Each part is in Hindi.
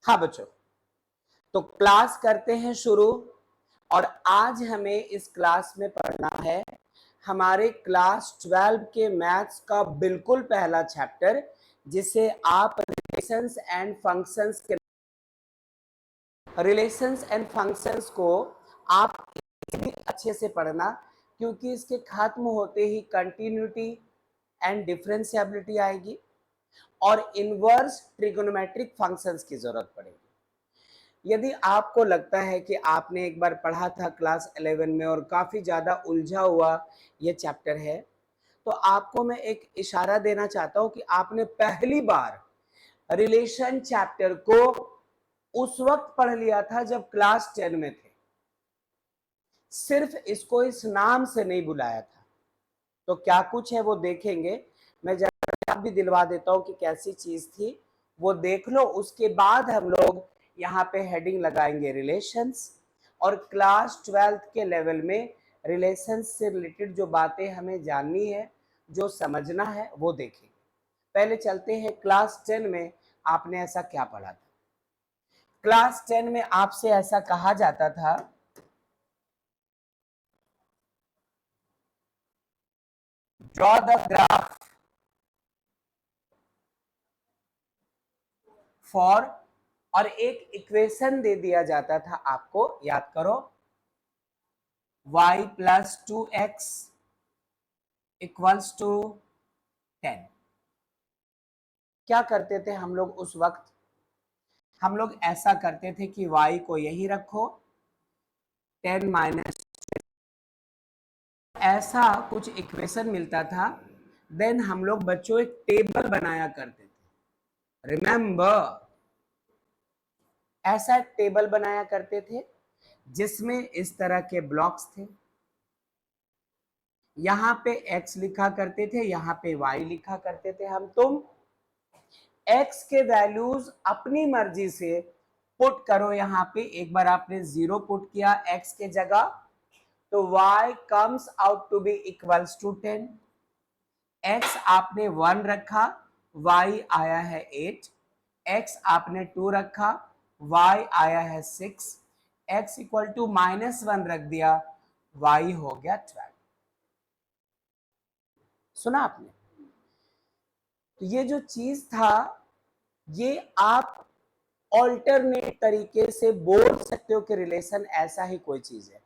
हाँ बच्चों, तो क्लास करते हैं शुरू। और आज हमें इस क्लास में पढ़ना है हमारे क्लास 12 के मैथ्स का बिल्कुल पहला चैप्टर, जिसे आप रिलेशंस एंड फंक्शंस को आप अच्छे से पढ़ना, क्योंकि इसके खत्म होते ही कंटिन्यूटी एंड डिफरेंशिएबिलिटी आएगी और इनवर्स ट्रिगोनोमेट्रिक फंक्शंस की जरूरत पड़ेगी। यदि आपको लगता है कि आपने एक बार पढ़ा था क्लास 11 में और काफी ज्यादा उलझा हुआ ये चैप्टर है, तो आपको मैं एक इशारा देना चाहता हूं कि आपने पहली बार रिलेशन चैप्टर को उस वक्त पढ़ लिया था जब क्लास 10 में थे। सिर्फ इसको इस नाम से नहीं बुलाया था। तो क्या कुछ है वो देखेंगे। मैं जरा भी दिलवा देता हूं कि कैसी चीज थी वो देख लो। उसके बाद हम लोग यहाँ पे हेडिंग लगाएंगे रिलेशंस, और क्लास 12 के लेवल में रिलेशंस से रिलेटेड जो बातें हमें जाननी है, जो समझना है, वो देखेंगे। पहले चलते हैं क्लास 10 में आपने ऐसा क्या पढ़ा था। क्लास 10 में आपसे ऐसा कहा जाता था, ड्रॉ द ग्राफ फॉर, और एक इक्वेशन दे दिया जाता था आपको, याद करो, y plus 2x equals to 10। क्या करते थे हम लोग उस वक्त? हम लोग ऐसा करते थे कि y को यही रखो, 10 माइनस, ऐसा कुछ इक्वेशन मिलता था। देन हम लोग बच्चों एक टेबल बनाया करते थे, रिमेंबर, ऐसा टेबल बनाया करते थे जिसमें इस तरह के ब्लॉक्स थे। यहां पे x लिखा करते थे, यहां पे y लिखा करते थे हम तुम। x के वैल्यूज अपनी मर्जी से पुट करो। यहां पे एक बार आपने 0 पुट किया x के जगह, तो y comes out to be equals to 10। x आपने 1 रखा, y आया है 8। x आपने 2 रखा, y आया है 6। x इक्वल टू -1 रख दिया, y हो गया 12। सुना आपने? तो ये जो चीज था, ये आप ऑल्टरनेट तरीके से बोल सकते हो कि रिलेशन ऐसा ही कोई चीज है।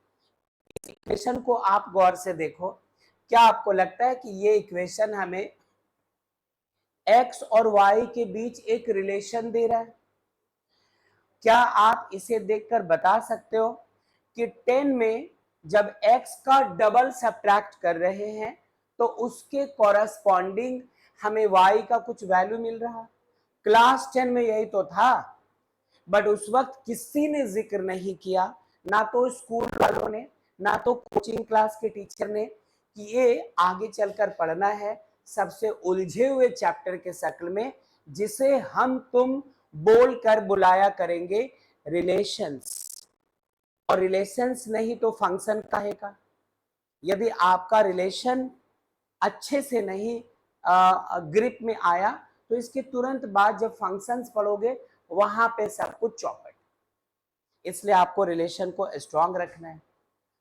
इस इक्वेशन को आप गौर से देखो। क्या आपको लगता है कि ये इक्वेशन हमें x और y के बीच एक रिलेशन दे रहा है? क्या आप इसे देखकर बता सकते हो कि 10 में जब x का डबल सब्ट्रैक्ट कर रहे हैं तो उसके कॉरस्पॉन्डिंग हमें y का कुछ वैल्यू मिल रहा? क्लास 10 में यही तो था, बट उस वक्त किसी ने जिक्र नहीं किया, ना तो स्कूल वालों ने, ना तो कोचिंग क्लास के टीचर ने, कि ये आगे चलकर पढ़ना है सबसे उलझे हुए चैप्टर के शक्ल में, जिसे हम तुम बोलकर बुलाया करेंगे रिलेशंस। और रिलेशंस नहीं तो फंक्शन कहेगा। यदि आपका रिलेशन अच्छे से नहीं ग्रिप में आया, तो इसके तुरंत बाद जब फंक्शंस पढ़ोगे वहां पे सब कुछ चौपट। इसलिए आपको रिलेशन को स्ट्रांग रखना है।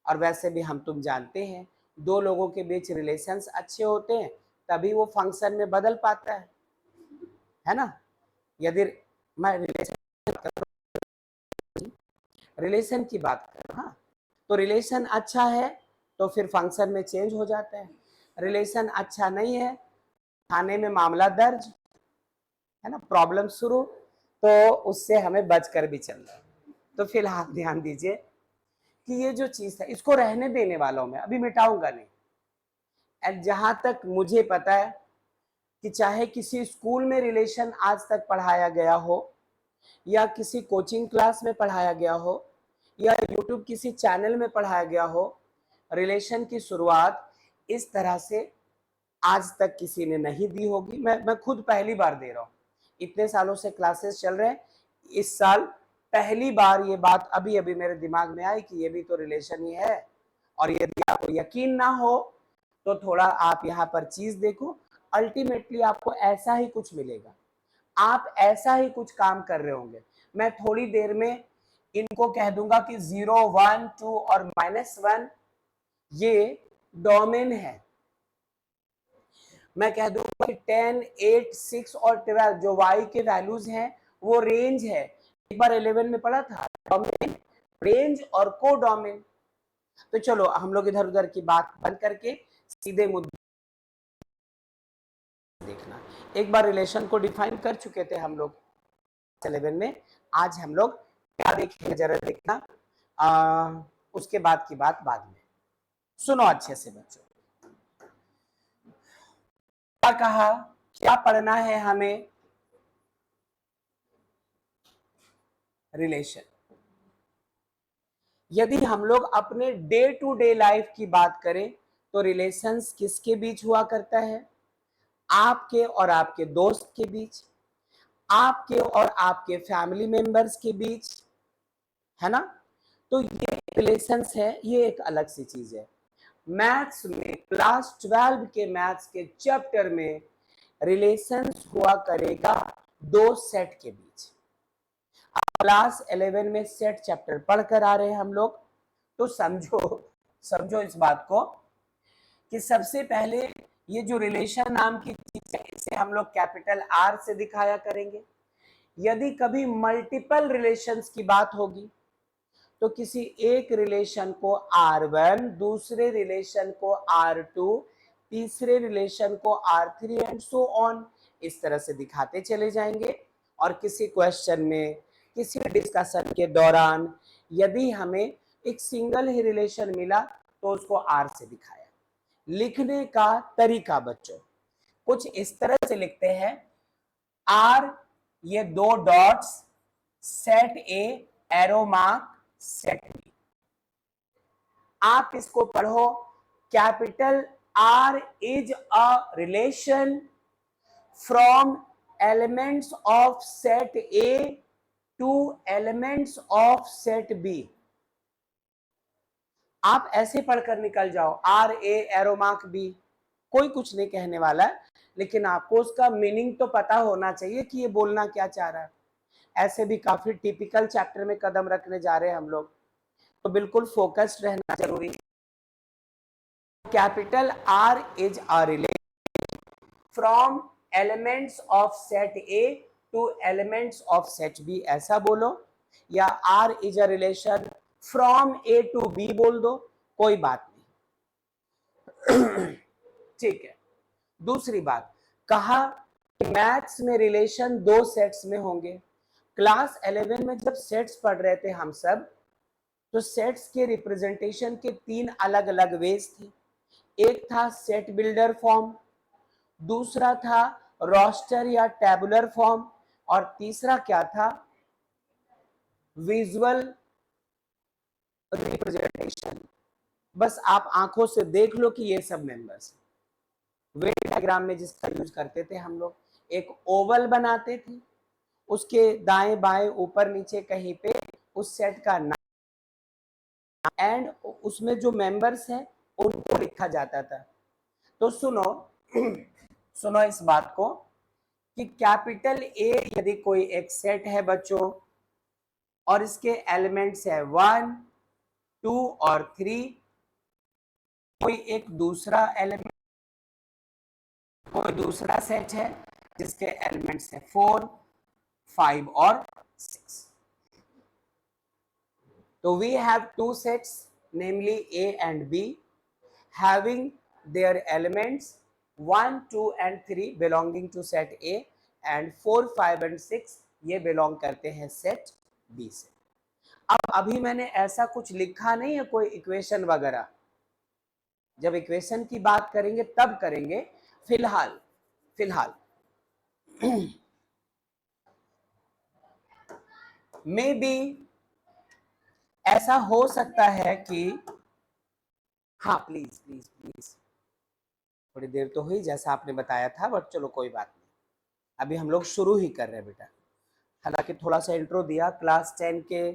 और वैसे भी हम तुम जानते हैं, दो लोगों के बीच रिलेशंस अच्छे होते हैं तभी वो फंक्शन में बदल पाता है ना? यदि मैं रिलेशन की बात करूं, हाँ, तो रिलेशन अच्छा है तो फिर फंक्शन में चेंज हो जाता है। रिलेशन अच्छा नहीं है, थाने में मामला दर्ज, है ना, प्रॉब्लम शुरू, तो उससे हमें बचकर भी चलना है। तो फिलहाल ध्यान दीजिए कि ये जो चीज है इसको रहने देने वाला हूं मैं, अभी मिटाऊंगा नहीं। एंड जहां तक मुझे पता है कि चाहे किसी स्कूल में रिलेशन आज तक पढ़ाया गया हो, या किसी कोचिंग क्लास में पढ़ाया गया हो, या यूट्यूब किसी चैनल में पढ़ाया गया हो, रिलेशन की शुरुआत इस तरह से आज तक किसी ने नहीं दी होगी। मैं खुद पहली बार दे रहा हूं। इतने सालों से क्लासेस चल रहे हैं, इस साल पहली बार ये बात अभी अभी मेरे दिमाग में आई कि ये भी तो रिलेशन ही है। और यदि आपको यकीन ना हो तो थोड़ा आप यहाँ पर चीज देखो, अल्टीमेटली आपको ऐसा ही कुछ मिलेगा। आप ऐसा ही कुछ काम कर रहे होंगे। मैं थोड़ी देर में इनको कह दूंगा कि 0, 1, 2 और -1 ये डोमेन है। मैं कह दूंगा कि 10, 8, 6 और 12 जो y के वैल्यूज हैं वो रेंज है। एक बार 11 में पढ़ा था डोमेन, रेंज और को डोमेन। तो चलो हम लोग इधर उधर की बात बंद करके सीधे मुद्दे देखना। एक बार रिलेशन को डिफाइन कर चुके थे हम लोग 11 में, आज हम लोग क्या देखेंगे जरा देखना। उसके बाद की बात बाद में। सुनो अच्छे से बच्चों, क्या कहा, क्या पढ़ना है हमें? रिलेशन। यदि हम लोग अपने डे टू डे लाइफ की बात करें तो रिलेशंस किसके बीच हुआ करता है? आपके और आपके दोस्त के बीच, आपके और आपके फैमिली मेंबर्स के बीच, है ना। तो ये रिलेशंस है, ये एक अलग सी चीज है। मैथ्स में क्लास 12 के मैथ्स के चैप्टर में रिलेशंस हुआ करेगा दो सेट के बीच। क्लास 11 में सेट चैप्टर पढ़कर आ रहे हैं हम लोग, तो समझो समझो इस बात को कि सबसे पहले ये जो रिलेशन नाम की चीज है इसे हम लोग कैपिटल आर से दिखाया करेंगे। यदि कभी मल्टीपल रिलेशंस की बात होगी तो किसी एक रिलेशन को R1, दूसरे रिलेशन को R2, तीसरे रिलेशन को R3 एंड सो ऑन, इस तरह से दिखाते चले जाएंगे। और किसी क्वेश्चन में, किसी डिस्कशन के दौरान यदि हमें एक सिंगल ही रिलेशन मिला तो उसको R से दिखाया। लिखने का तरीका बच्चों कुछ इस तरह से लिखते हैं, R ये दो dots, set A, arrow mark, set B. आप इसको पढ़ो, capital R is a relation from elements of set A to elements of set B. आप ऐसे पढ़कर निकल जाओ, R A arrow mark B, कोई कुछ नहीं कहने वाला है, लेकिन आपको उसका मीनिंग तो पता होना चाहिए कि ये बोलना क्या चाह रहा है। ऐसे भी काफी टिपिकल चैप्टर में कदम रखने जा रहे हैं हम लोग, तो बिल्कुल फोकस्ड रहना जरूरी है। Capital R is a relation from elements of set A to elements of set B, ऐसा बोलो, या R is a relation from A to B बोल दो, कोई बात नहीं। ठीक है। दूसरी बात, कहा कि मैथ्स में रिलेशन दो सेट्स में होंगे। क्लास 11 में जब सेट्स पढ़ रहे थे हम सब, तो सेट्स के रिप्रेजेंटेशन के तीन अलग अलग वेज थे। एक था सेट बिल्डर फॉर्म, दूसरा था रोस्टर या टेबुलर फॉर्म, और तीसरा क्या था? Visual representation. बस आप आंखों से देख लो कि ये सब मेंबर्स वेन डायग्राम में जिसका यूज करते थे हम लोग, एक ओवल बनाते थे, उसके दाएं बाएं ऊपर नीचे कहीं पे उस सेट का नाम एंड उसमें जो मेंबर्स हैं उनको लिखा जाता था। तो सुनो सुनो इस बात को कि कैपिटल ए यदि कोई एक सेट है बच्चों और इसके एलिमेंट्स है 1, 2 और 3, कोई एक दूसरा एलिमेंट, कोई दूसरा सेट है जिसके एलिमेंट्स है 4, 5 और 6, तो we have two sets namely A and B having their elements 1, 2 and 3 belonging to set A and 4, 5 and 6 ये belong करते हैं set B से। अब अभी मैंने ऐसा कुछ लिखा नहीं है कोई इक्वेशन वगैरह, जब इक्वेशन की बात करेंगे तब करेंगे। फिलहाल मे बी ऐसा हो सकता है कि, हाँ प्लीज प्लीज प्लीज, थोड़ी देर तो हुई जैसा आपने बताया था, बट चलो कोई बात नहीं, अभी हम लोग शुरू ही कर रहे हैं बेटा। हालांकि थोड़ा सा इंट्रो दिया, क्लास 10 के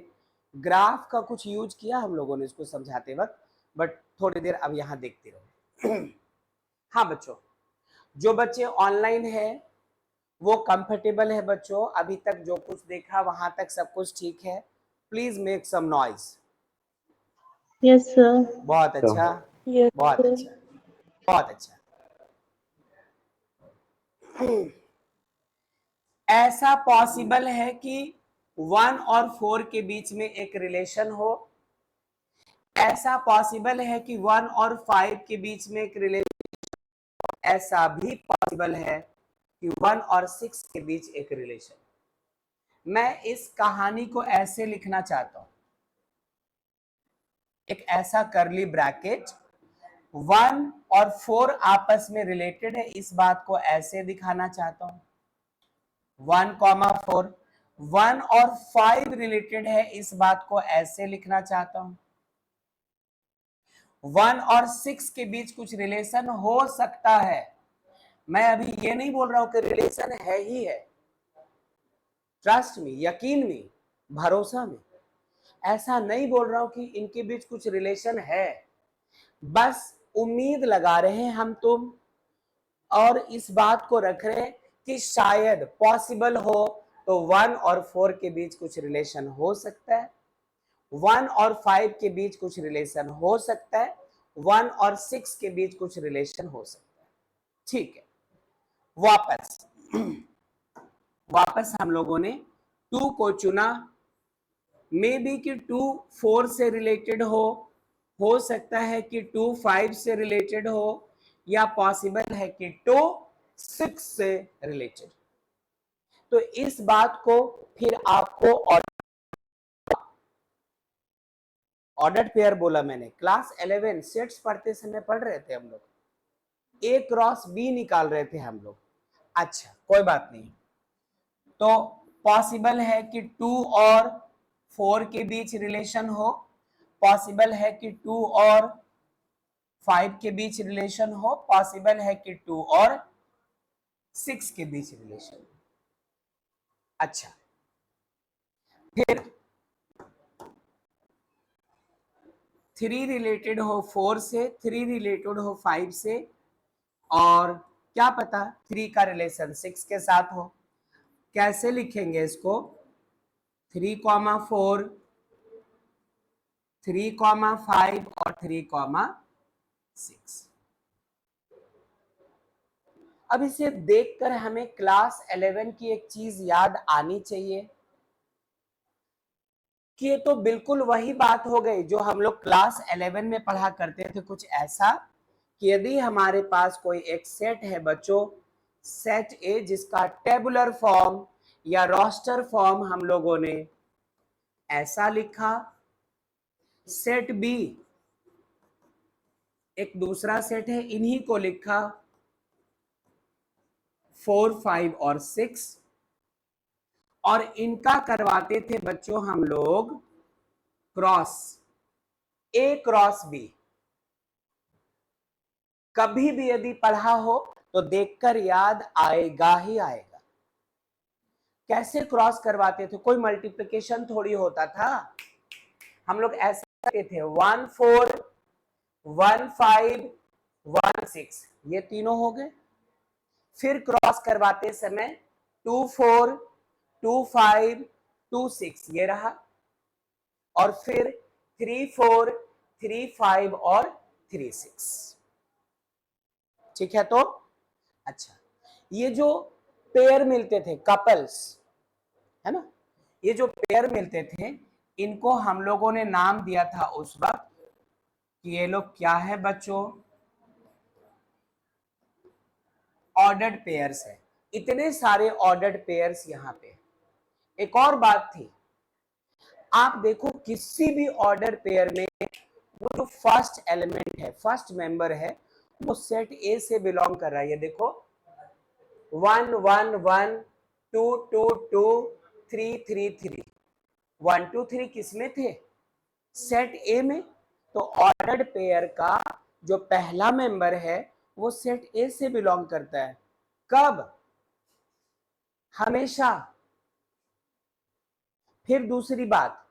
ग्राफ का कुछ यूज किया हम लोगों ने इसको समझाते वक्त, बट थोड़ी देर अब यहाँ देखते रहो। हाँ बच्चों, जो बच्चे ऑनलाइन है वो कंफर्टेबल है बच्चों? अभी तक जो कुछ देखा वहां तक सब कुछ ठीक है? Please make some noise. Yes sir. बहुत अच्छा, यस बहुत सर। अच्छा, बहुत अच्छा। ऐसा पॉसिबल है कि 1 और 4 के बीच में एक रिलेशन हो? ऐसा पॉसिबल है कि 1 और 5 के बीच में एक रिलेशन? ऐसा भी पॉसिबल है कि 1 और 6 के बीच एक रिलेशन? मैं इस कहानी को ऐसे लिखना चाहता हूं, एक ऐसा करली ब्रैकेट, 1 और 4 आपस में रिलेटेड है, इस बात को ऐसे दिखाना चाहता हूं। 1,4, 1 और 5 रिलेटेड है, इस बात को ऐसे लिखना चाहता हूं। 1 और 6 के बीच कुछ रिलेशन हो सकता है। मैं अभी ये नहीं बोल रहा हूं कि रिलेशन है ही है, ट्रस्ट में, यकीन में, भरोसा में, ऐसा नहीं बोल रहा हूं कि इनके बीच कुछ रिलेशन है, बस उम्मीद लगा रहे हैं हम तुम और इस बात को रख रहे हैं कि शायद पॉसिबल हो तो 1 और 4 के बीच कुछ रिलेशन हो सकता है, 1 और 5 के बीच कुछ रिलेशन हो सकता है, 1 और 6 के बीच कुछ रिलेशन हो सकता है। ठीक है, वापस हम लोगों ने 2 को चुना। मे बी कि 2 4 से रिलेटेड हो सकता है कि 2 5 से रिलेटेड हो, या पॉसिबल है कि 2 6 से रिलेटेड। तो इस बात को फिर आपको ऑर्डर्ड पेयर बोला मैंने, क्लास 11 सेट्स पढ़ते समय पढ़ रहे थे हम लोग, A क्रॉस B निकाल रहे थे हम लोग। अच्छा कोई बात नहीं। तो पॉसिबल है कि 2 और 4 के बीच रिलेशन हो, पॉसिबल है कि 2 और 5 के बीच रिलेशन हो, पॉसिबल है कि 2 और 6 के बीच रिलेशन हो। अच्छा, फिर 3 रिलेटेड हो 4 से, 3 रिलेटेड हो 5 से, और क्या पता 3 का रिलेशन 6 के साथ हो। कैसे लिखेंगे इसको? 3,4, 3,5 और 3,6। अब इसे देखकर हमें क्लास 11 की एक चीज याद आनी चाहिए कि ये तो बिल्कुल वही बात हो गई जो हम लोग क्लास 11 में पढ़ा करते थे, कुछ ऐसा कि यदि हमारे पास कोई एक सेट है बच्चों, सेट ए, जिसका टेबुलर फॉर्म या रोस्टर फॉर्म हम लोगों ने ऐसा लिखा, सेट बी एक दूसरा सेट है, इन्हीं को लिखा 4 5 और 6, और इनका करवाते थे बच्चों हम लोग क्रॉस, ए क्रॉस बी। कभी भी यदि पढ़ा हो तो देखकर याद आएगा ही आएगा। कैसे क्रॉस करवाते थे? कोई मल्टीप्लिकेशन थोड़ी होता था, हम लोग ऐसा करते थे 1 4 1 5 1 6, ये तीनों हो गए। फिर क्रॉस करवाते समय 2 4 2 5 2 6, ये रहा, और फिर 3 4 3 5 और 3 6। ठीक है, तो अच्छा, ये जो पेयर मिलते थे, कपल्स, है ना, ये जो पेयर मिलते थे, इनको हम लोगों ने नाम दिया था उस वक्त कि ये लोग क्या है बच्चों? ऑर्डर्ड पेयर्स है। इतने सारे ऑर्डर्ड पेयर्स यहां पे। एक और बात थी, आप देखो किसी भी ऑर्डर पेयर में वो जो फर्स्ट एलिमेंट है, फर्स्ट मेंबर है, वो सेट ए से बिलोंग कर रहा है। ये देखो 1 1 1 2 2 2 3 3 3, 1 2 3 किसमें थे? सेट ए में। तो ऑर्डर्ड पेयर का जो पहला मेंबर है वो सेट ए से बिलोंग करता है। कब? हमेशा। फिर दूसरी बात,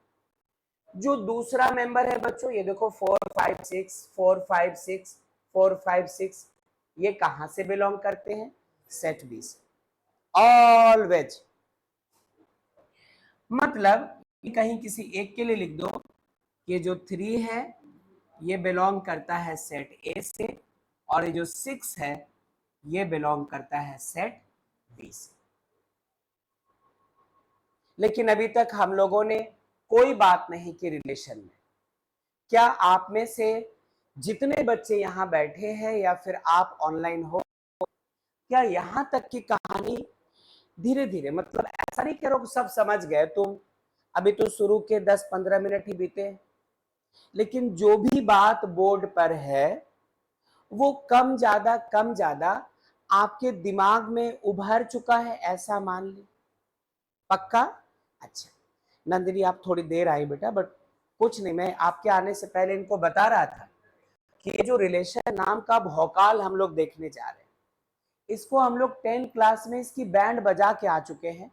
जो दूसरा मेंबर है बच्चों, ये देखो 4 5 6 4 5 6 4 5 6, ये कहां से बिलोंग करते हैं? सेट बी से। ऑलवेज। मतलब कहीं किसी एक के लिए लिख दो, ये जो 3 है ये बिलोंग करता है सेट ए से, और ये जो 6 है ये बिलोंग करता है सेट बी से। लेकिन अभी तक हम लोगों ने कोई बात नहीं की रिलेशन में। क्या आप में से जितने बच्चे यहाँ बैठे हैं या फिर आप ऑनलाइन हो, क्या यहाँ तक की कहानी धीरे धीरे, मतलब ऐसा नहीं करो सब समझ गए तुम, अभी तो शुरू के 10-15 मिनट ही बीते, लेकिन जो भी बात बोर्ड पर है वो कम ज्यादा आपके दिमाग में उभर चुका है, ऐसा मान ली। पक्का? अच्छा नंदिनी आप थोड़ी देर आई बेटा, बट कुछ नहीं, मैं आपके आने से पहले इनको बता रहा था कि ये जो रिलेशन नाम का भौकाल हम लोग देखने जा रहे हैं, इसको हम लोग 10 क्लास में इसकी बैंड बजा के आ चुके हैं।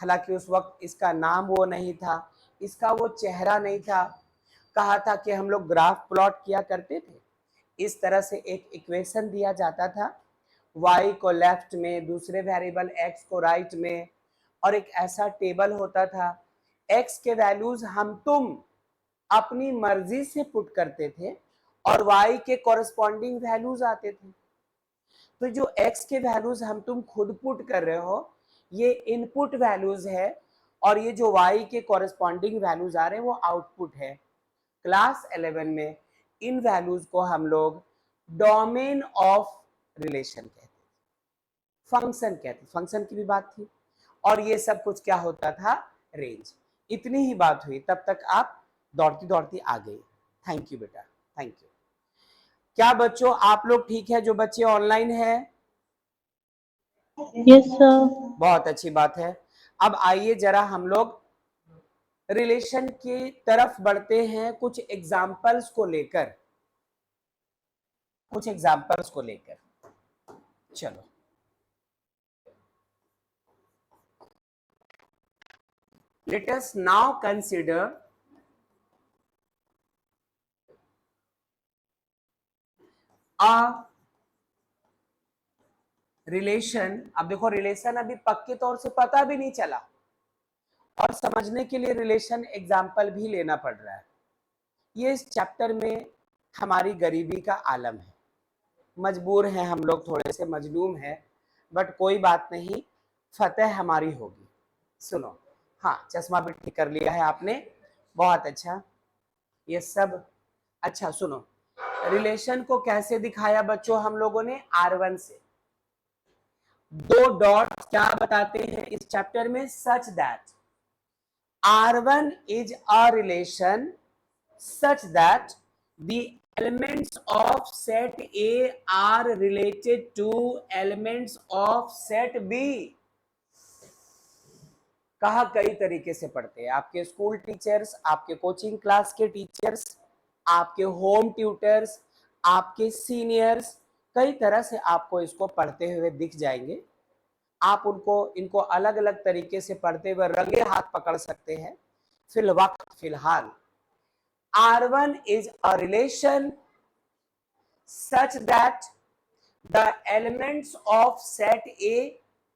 हालांकि उस वक्त इसका नाम वो नहीं था, इसका वो चेहरा नहीं था। कहा था कि हम लोग ग्राफ प्लॉट किया करते थे, इस तरह से एक इक्वेशन दिया जाता था, y को लेफ्ट में, दूसरे वेरिएबल x को राइट में, और एक ऐसा टेबल होता था, x के वैल्यूज हम तुम अपनी मर्जी से पुट करते थे और y के कॉरेस्पॉन्डिंग वैल्यूज आते थे। तो जो x के वैल्यूज हम तुम खुद पुट कर रहे हो ये इनपुट वैल्यूज है, और ये जो y के कॉरेस्पॉन्डिंग वैल्यूज आ रहे हैं वो आउटपुट है। क्लास 11 में इन वैल्यूज को हम लोग डोमेन ऑफ रिलेशन कहते हैं, फंक्शन कहते हैं, फंक्शन की भी बात थी, और ये सब कुछ क्या होता था, रेंज। इतनी ही बात हुई, तब तक आप दौड़ती दौड़ती आ गई। थैंक यू बेटा, थैंक यू। क्या बच्चों आप लोग ठीक है, जो बच्चे ऑनलाइन है? Yes, sir. बहुत अच्छी बात है। अब आइए जरा हम लोग रिलेशन की तरफ बढ़ते हैं, कुछ एग्जाम्पल्स को लेकर, कुछ एग्जाम्पल्स को लेकर। चलो let us now consider a relation. अब देखो रिलेशन अभी पक्के तौर से पता भी नहीं चला, और समझने के लिए रिलेशन एग्जाम्पल भी लेना पड़ रहा है। ये इस चैप्टर में हमारी गरीबी का आलम है, मजबूर हैं हम लोग, थोड़े से मजलूम हैं, बट कोई बात नहीं, फतेह हमारी होगी। सुनो, हाँ चश्मा भी ठीक कर लिया है आपने, बहुत अच्छा, ये सब अच्छा। सुनो, रिलेशन को कैसे दिखाया बच्चों हम लोगों ने, R1 से। दो डॉट क्या बताते हैं इस चैप्टर में, such that R1 is a relation such that the elements of set A are related to elements of set B। कहा कई तरीके से पढ़ते हैं आपके स्कूल टीचर्स, आपके कोचिंग क्लास के टीचर्स, आपके होम ट्यूटर्स, आपके सीनियर्स, कई तरह से आपको इसको पढ़ते हुए दिख जाएंगे। आप उनको इनको अलग अलग तरीके से पढ़ते हुए रंगे हाथ पकड़ सकते हैं। फिलहाल R1 is a relation such that the elements of set A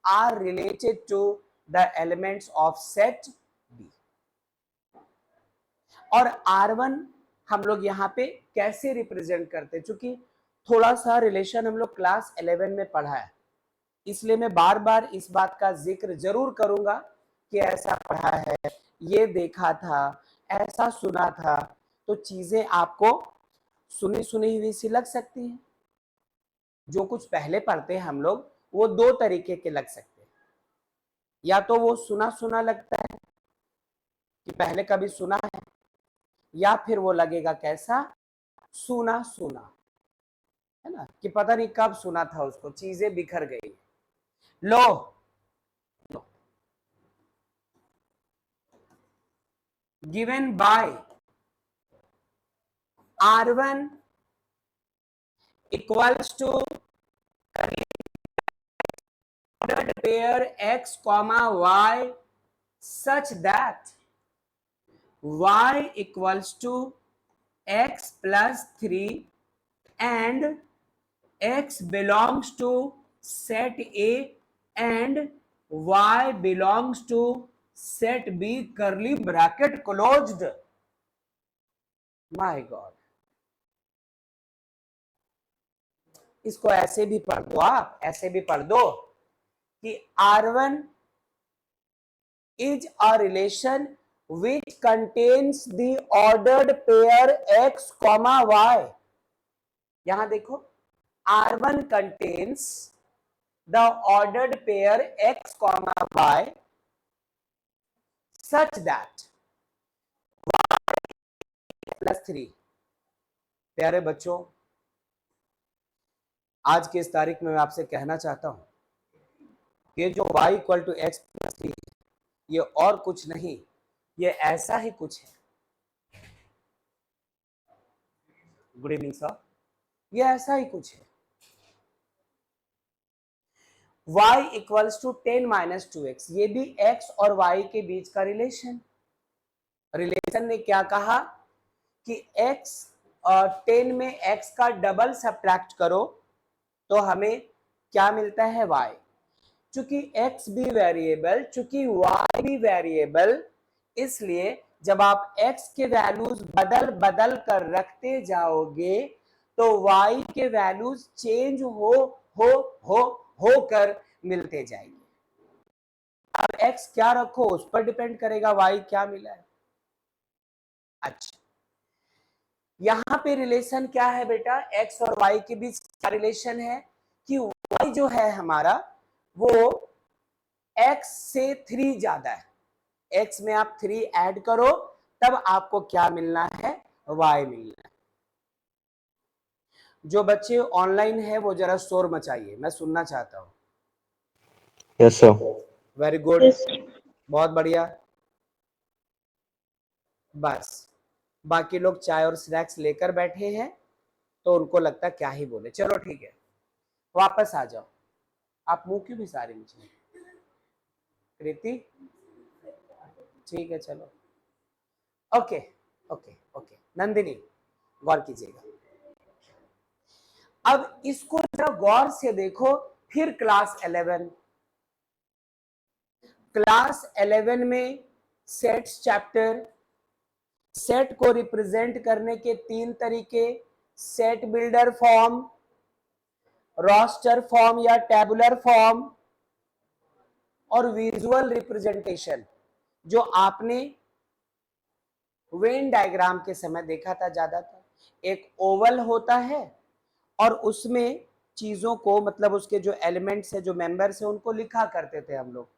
are related to the elements of set B। और R1 हम लोग यहाँ पे कैसे रिप्रेजेंट करते हैं, क्योंकि थोड़ा सा रिलेशन हम लोग क्लास 11 में पढ़ा है, इसलिए मैं बार बार इस बात का जिक्र जरूर करूंगा कि ऐसा पढ़ा है, ये देखा था, ऐसा सुना था, तो चीजें आपको सुनी सुनी हुई सी लग सकती हैं। जो कुछ पहले पढ़ते हैं हम लोग वो दो तरीके के लग सकते हैं, या तो वो सुना सुना लगता है कि पहले कभी सुना है, या फिर वो लगेगा कैसा, सुना सुना, है ना, कि पता नहीं कब सुना था उसको, चीजें बिखर गई। लो given by R1 equals to ordered pair x comma y such that y equals to x plus 3 and x belongs to set A and y belongs to set B curly bracket closed. My God, इसको ऐसे भी पढ़ दो, आप ऐसे भी पढ़ दो कि R1 is a relation which contains the ordered pair x, y. यहां देखो, R1 contains the ordered pair x, y such that +3। प्यारे बच्चों, आज की इस तारीख में मैं आपसे कहना चाहता हूं कि जो y equal to x plus 3 ये और कुछ नहीं, ये ऐसा ही कुछ है। Good evening sir. ये ऐसा ही कुछ है। y equals to 10 minus 2x, ये भी x और y के बीच का रिलेशन ने क्या कहा कि x और 10 में x का डबल सब्ट्रैक्ट करो तो हमें क्या मिलता है, y। चूंकि x भी वेरिएबल, चूंकि y भी वेरिएबल, इसलिए जब आप x के वैल्यूज बदल बदल कर रखते जाओगे तो y के वैल्यूज चेंज होकर मिलते जाएंगे। अब x क्या रखो उस पर डिपेंड करेगा y क्या मिला है। अच्छा, यहां पे रिलेशन क्या है बेटा, x और y के बीच क्या रिलेशन है कि y जो है हमारा वो x से 3 ज्यादा है। x में आप 3 ऐड करो तब आपको क्या मिलना है, y मिलना है। जो बच्चे ऑनलाइन है वो जरा शोर मचाइए, मैं सुनना चाहता हूं। Yes sir. Very good, Yes. बहुत बढ़िया। बस बाकी लोग चाय और स्नैक्स लेकर बैठे हैं तो उनको लगता क्या ही बोले। चलो ठीक है, वापस आ जाओ। आप मुंह क्यों भिसा रही मुझे प्रीति? ठीक है चलो, ओके ओके ओके। नंदिनी गौर कीजिएगा, अब इसको जरा गौर से देखो। फिर क्लास 11 में सेट्स चैप्टर, सेट को रिप्रेजेंट करने के 3 तरीके, set builder form, roster form या टेबुलर फॉर्म और विजुअल रिप्रेजेंटेशन, जो आपने वेन डायग्राम के समय देखा था ज्यादातर। एक ओवल होता है और उसमें चीजों को, मतलब उसके जो एलिमेंट्स है, जो मेंबर्स है, उनको लिखा करते थे हम लोग।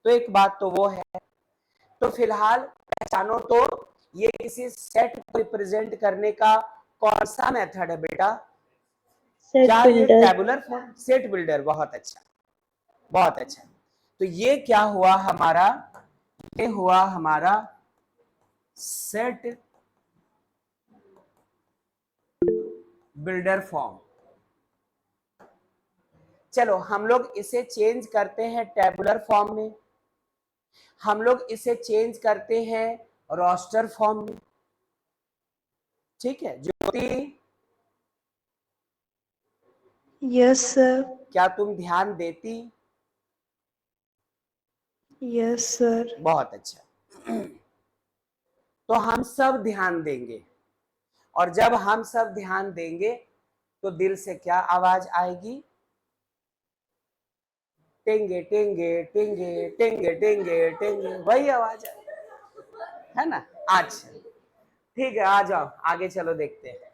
तो एक बात तो वो है। तो फिलहाल पहचानो तो ये किसी सेट को रिप्रेजेंट करने का कौन सा मेथड है बेटा? Set क्या ये builder. Tabular form, set builder. बहुत अच्छा, बहुत अच्छा। तो ये क्या हुआ हमारा, ये हुआ हमारा सेट बिल्डर फॉर्म। चलो हम लोग इसे चेंज करते हैं टेबुलर फॉर्म में, हम लोग इसे चेंज करते हैं रोस्टर फॉर्म में। ठीक है ज्योति? Yes, sir. क्या तुम ध्यान देती? Yes, sir. बहुत अच्छा। तो हम सब ध्यान देंगे, और जब हम सब ध्यान देंगे तो दिल से क्या आवाज आएगी? टेंगे टेंगे टेंगे टेंगे टेंगे टेंगे, वही आवाज है ना। अच्छा ठीक है, आ जाओ आगे चलो देखते हैं।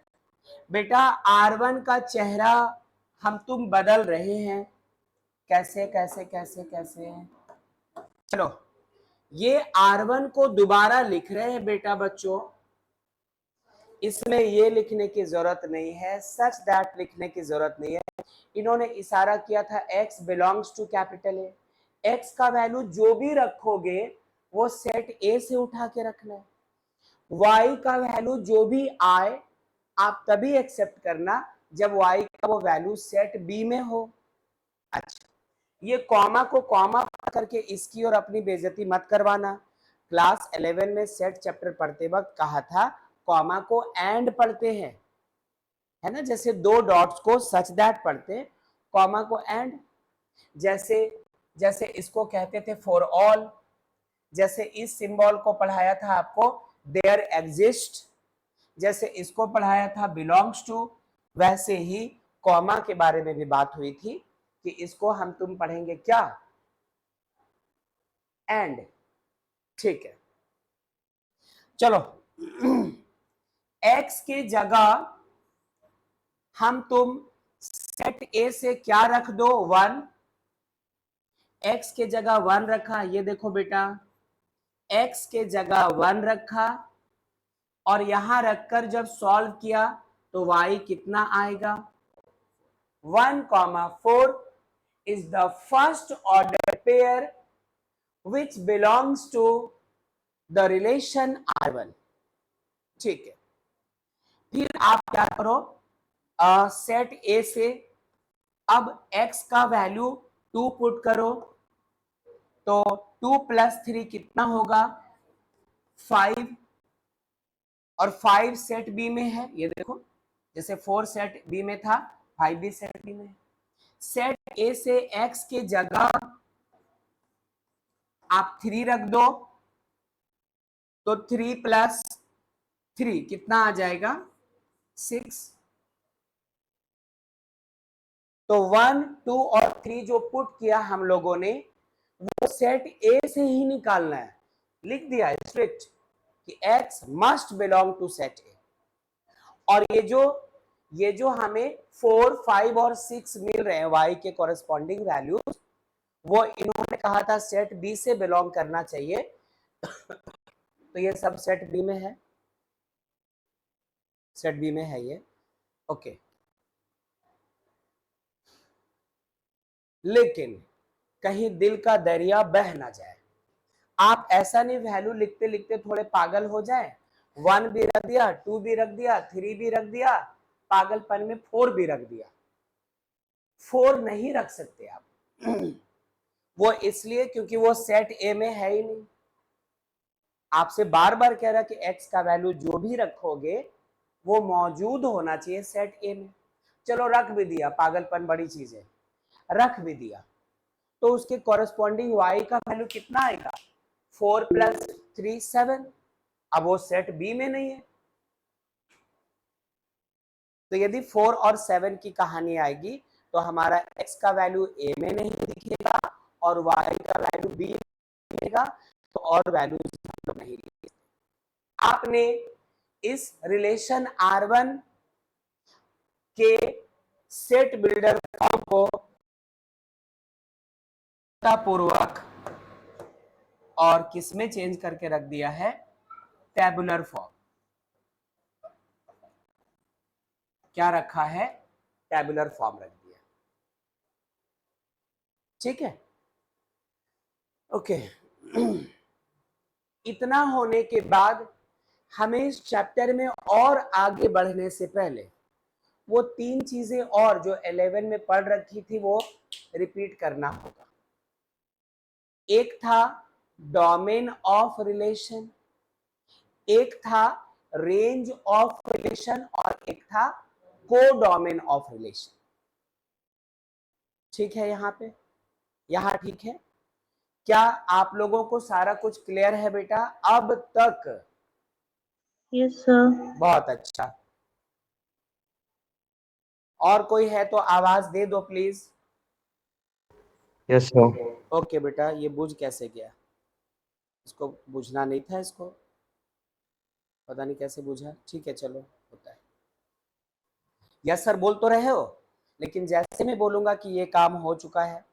बेटा R1 का चेहरा हम तुम बदल रहे हैं, कैसे कैसे कैसे कैसे? चलो ये R1 को दोबारा लिख रहे हैं बेटा बच्चों, इसमें ये लिखने की जरूरत नहीं है, सच दैट लिखने की जरूरत नहीं है। इन्होंने इशारा किया था x belongs to capital A. x का वैल्यू जो भी रखोगे वो सेट A से उठा के रखना है। y का वैल्यू जो भी आए आप तभी एक्सेप्ट करना जब y का वो वैल्यू सेट B में हो। अच्छा, ये कॉमा को कॉमा करके इसकी और अपनी बेइज्जती मत करवाना। क्लास 11 में सेट चैप्टर पढ़ते वक्त कहा था कॉमा को एंड पढ़ते हैं, है ना, जैसे 2 डॉट्स को सच दैट पढ़ते, कॉमा को एंड। जैसे जैसे इसको कहते थे फॉर ऑल, जैसे इस सिंबल को पढ़ाया था आपको देयर एग्जिस्ट, जैसे इसको पढ़ाया था बिलोंग्स टू, वैसे ही कॉमा के बारे में भी बात हुई थी कि इसको हम तुम पढ़ेंगे क्या, एंड। ठीक है, चलो x के जगह हम तुम सेट ए से क्या रख दो, 1, x के जगह 1 रखा, ये देखो बेटा x के जगह 1 रखा, और यहां रखकर जब सॉल्व किया तो y कितना आएगा, 1,4 is the first order pair which belongs to the relation R1। ठीक है, फिर आप क्या करो, सेट ए से अब x का वैल्यू 2 पुट करो, तो 2 + 3 कितना होगा, 5, और 5 सेट बी में है, ये देखो जैसे 4 सेट बी में था 5 भी सेट बी में है। सेट ए से x के जगह आप 3 रख दो, तो 3 + 3 कितना आ जाएगा, 6। तो 1, 2 और 3 जो पुट किया हम लोगों ने वो सेट ए से ही निकालना है, लिख दिया स्ट्रिक्ट कि x must belong to set A. और ये जो हमें 4, 5 और 6 मिल रहे हैं y के कॉरेस्पॉन्डिंग वैल्यूज, वो इन्होंने कहा था सेट बी से बिलोंग करना चाहिए तो ये सब सेट बी में है, सेट बी में है ये, ओके। लेकिन कहीं दिल का दरिया बह ना जाए, आप ऐसा नहीं वैल्यू लिखते लिखते थोड़े पागल हो जाए, 1 भी रख दिया, 2 भी रख दिया, 3 भी रख दिया, पागलपन में 4 भी रख दिया। 4 नहीं रख सकते आप वो इसलिए क्योंकि वो सेट ए में है ही नहीं। आपसे बार बार कह रहा कि x का वैल्यू जो भी रखोगे वो मौजूद होना चाहिए सेट ए में। चलो रख भी दिया, पागलपन बड़ी चीज है, रख भी दिया, तो उसके कॉरेस्पॉन्डिंग y का वैल्यू कितना आएगा, 4 + 3 7। अब वो सेट बी में नहीं है, तो यदि 4 और 7 की कहानी आएगी तो हमारा x का वैल्यू a में नहीं दिखेगा और y का वैल्यू b में दिखेगा, तो और वैल्यू नहीं लिखेंगे। आपने इस रिलेशन R1 के सेट बिल्डर फॉर्म को पूर्वक और किसमें चेंज करके रख दिया है, टेबुलर फॉर्म। क्या रखा है, टेबुलर फॉर्म रख दिया, ठीक है, ओके। इतना होने के बाद हमें इस चैप्टर में और आगे बढ़ने से पहले वो 3 चीजें और जो 11 में पढ़ रखी थी वो रिपीट करना होगा। एक था डोमेन ऑफ रिलेशन, एक था रेंज ऑफ रिलेशन, और एक था कोडोमेन ऑफ रिलेशन। ठीक है, यहां ठीक है? क्या आप लोगों को सारा कुछ क्लियर है बेटा अब तक? Yes, sir. बहुत अच्छा। और कोई है तो आवाज दे दो प्लीज। Yes, sir. ओके बेटा, ये बुझ कैसे गया? इसको बुझना नहीं था, इसको पता नहीं कैसे बुझा। ठीक है, चलो होता है। यस सर बोल तो रहे हो, लेकिन जैसे मैं बोलूंगा कि ये काम हो चुका है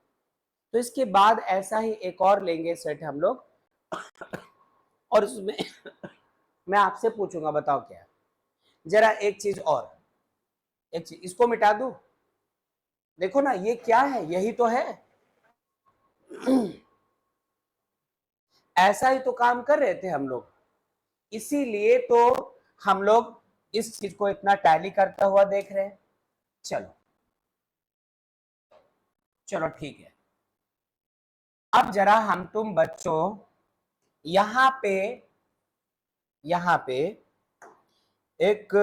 तो इसके बाद ऐसा ही एक और लेंगे सेट हम लोग और उसमें मैं आपसे पूछूंगा, बताओ क्या है? जरा एक चीज और, एक चीज इसको मिटा दूं, देखो ना ये क्या है, यही तो है ऐसा ही तो काम कर रहे थे हम लोग, इसीलिए तो हम लोग इस चीज को इतना टैली करता हुआ देख रहे हैं। चलो चलो ठीक है, अब जरा हम तुम बच्चों यहां पे एक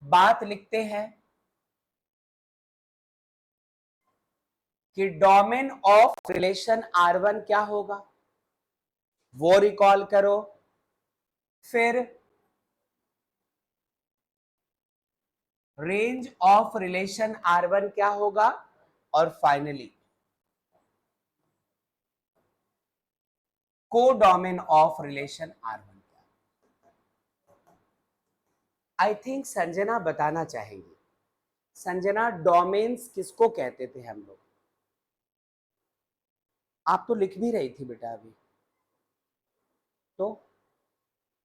बात लिखते हैं कि डोमेन ऑफ रिलेशन R1 क्या होगा, वो रिकॉल करो। फिर रेंज ऑफ रिलेशन R1 क्या होगा, और finally codomain of relation R1 क्या। आई थिंक संजना बताना चाहेंगी। संजना, डोमेन्स किसको कहते थे हम लोग? आप तो लिख भी रही थी बेटा अभी तो।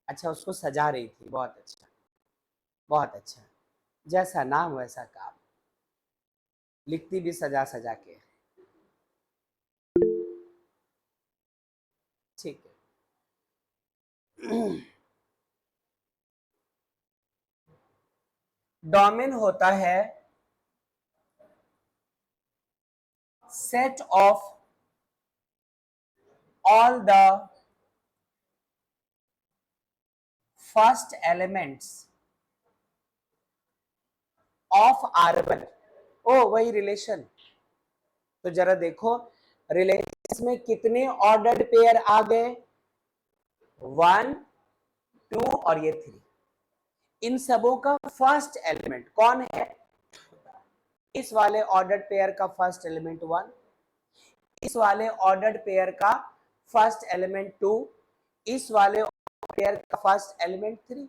अच्छा, उसको सजा रही थी, बहुत अच्छा बहुत अच्छा। जैसा नाम वैसा काम, लिखती भी सजा सजा के। ठीक है। डोमेन होता है set of all the first elements of R1। ओ, वही रिलेशन। तो जरा देखो, रिलेशन में कितने ऑर्डर्ड पेयर आ गए, 1 2 और ये 3। इन सबों का फर्स्ट एलिमेंट कौन है? इस वाले ऑर्डर्ड पेयर का फर्स्ट एलिमेंट 1, इस वाले ऑर्डर्ड पेयर का फर्स्ट एलिमेंट 2, इस वाले पेयर का फर्स्ट एलिमेंट 3।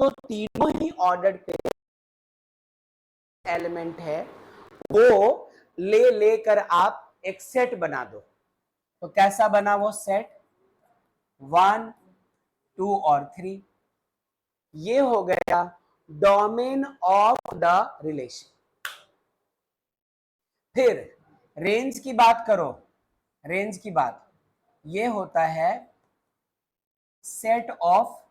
तो तीनों ही ऑर्डर्ड पेयर एलिमेंट है, वो ले लेकर आप एक सेट बना दो। तो कैसा बना वो सेट? 1 2 और 3। ये हो गया डोमेन ऑफ द रिलेशन। फिर रेंज की बात करो, रेंज की बात, ये होता है set of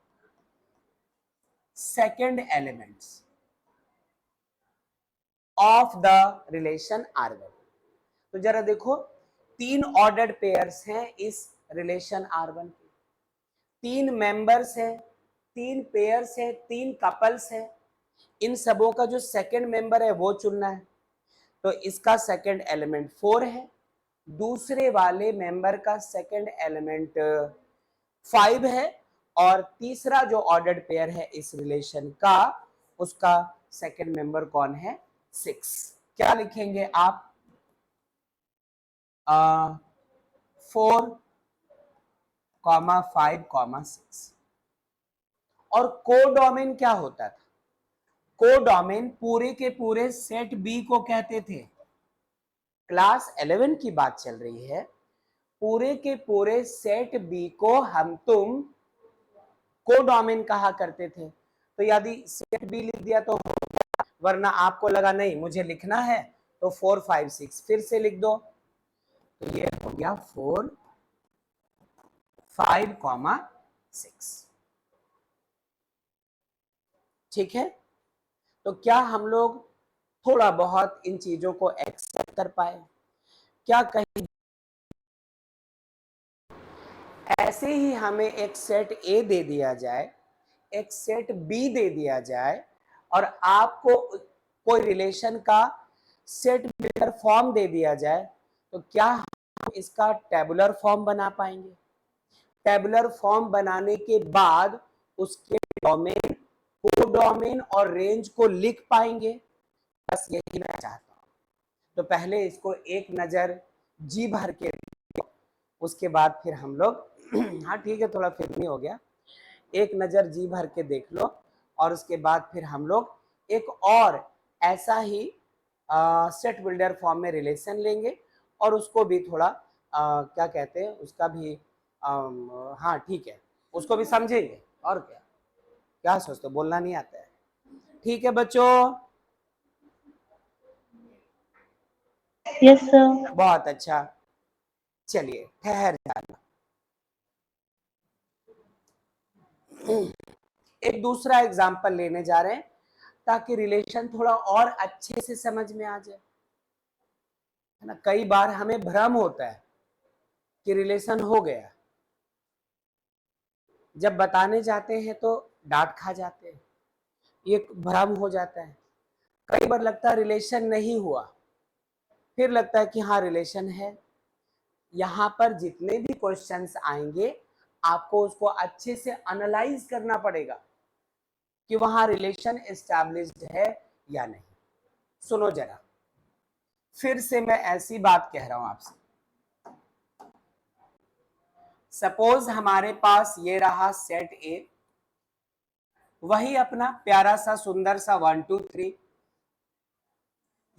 second elements of the relation R1। तो जरा देखो, 3 ऑर्डर्ड पेयर्स हैं इस रिलेशन R1 के, 3 मेंबर्स हैं, 3 पेयर्स हैं, 3 कपल्स हैं। इन सबों का जो सेकंड मेंबर है वो चुनना है। तो इसका सेकंड एलिमेंट 4 है, दूसरे वाले मेंबर का सेकंड एलिमेंट 5 है, और तीसरा जो ऑर्डर्ड पेयर है इस रिलेशन का, उसका सेकंड मेंबर कौन है? 6। क्या लिखेंगे आप? 4 5 6। और कोडोमेन क्या होता था? कोडोमेन पूरे के पूरे सेट बी को कहते थे। क्लास 11 की बात चल रही है, पूरे के पूरे सेट बी को हम तुम कोडोमेन कहा करते थे। तो यदि सेट बी लिख दिया तो, वरना आपको लगा नहीं मुझे लिखना है तो 4 5 6 फिर से लिख दो। तो ये हो गया 4 5 6। ठीक है, तो क्या हम लोग थोड़ा बहुत इन चीजों को एक्सेप्ट कर पाए? क्या कहीं ऐसे ही हमें एक सेट ए दे दिया जाए, एक सेट बी दे दिया जाए, और आपको कोई रिलेशन का सेट बिल्डर फॉर्म दे दिया जाए, तो क्या हम इसका टेबुलर फॉर्म बना पाएंगे? टेबुलर फॉर्म बनाने के बाद उसके डोमेन, कोडोमेन और रेंज को लिख पाएंगे? बस यही मैं चाहता हूं। तो पहले इसको एक नजर जी भर के, उसके बाद फिर हम लोग हाँ ठीक है, थोड़ा फिल्मी हो गया, एक नजर जी भर के देख लो, और उसके बाद फिर हम लोग एक और ऐसा ही सेट बिल्डर फॉर्म में रिलेशन लेंगे, और उसको भी थोड़ा क्या कहते हैं उसका भी हाँ ठीक है, उसको भी समझेंगे। और क्या क्या सोचते हो, बोलना नहीं आता है? ठीक है बच्चों, Yes, sir. बहुत अच्छा। चलिए ठहर जाना। एक दूसरा एग्जाम्पल लेने जा रहे हैं ताकि रिलेशन थोड़ा और अच्छे से समझ में आ जाए, है ना। कई बार हमें भ्रम होता है कि रिलेशन हो गया, जब बताने जाते हैं तो डांट खा जाते हैं, ये भ्रम हो जाता है। कई बार लगता है रिलेशन नहीं हुआ, फिर लगता है कि हाँ रिलेशन है। यहां पर जितने भी क्वेश्चंस आएंगे आपको उसको अच्छे से एनालाइज करना पड़ेगा कि वहां रिलेशन एस्टैब्लिश्ड है या नहीं। सुनो जरा, फिर से मैं ऐसी बात कह रहा हूं आपसे। सपोज हमारे पास ये रहा सेट ए, वही अपना प्यारा सा सुंदर सा 1 2 3।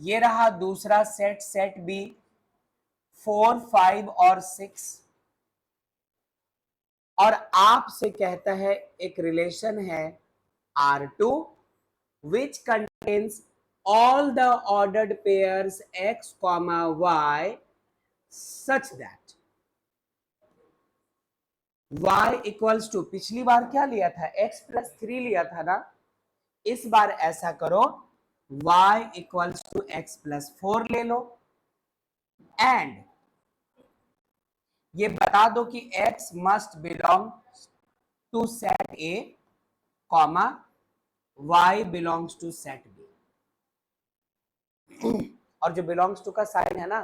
ये रहा दूसरा सेट, सेट बी 4 5 और 6। और आपसे कहता है एक रिलेशन है R2 which contains all the ordered pairs x, y such that y equals to, पिछली बार क्या लिया था, x plus 3 लिया था ना, इस बार ऐसा करो y equals to x plus 4 ले लो एंड ये बता दो कि x must belong to set A, comma y belongs to set B। और जो belongs to का साइन है ना,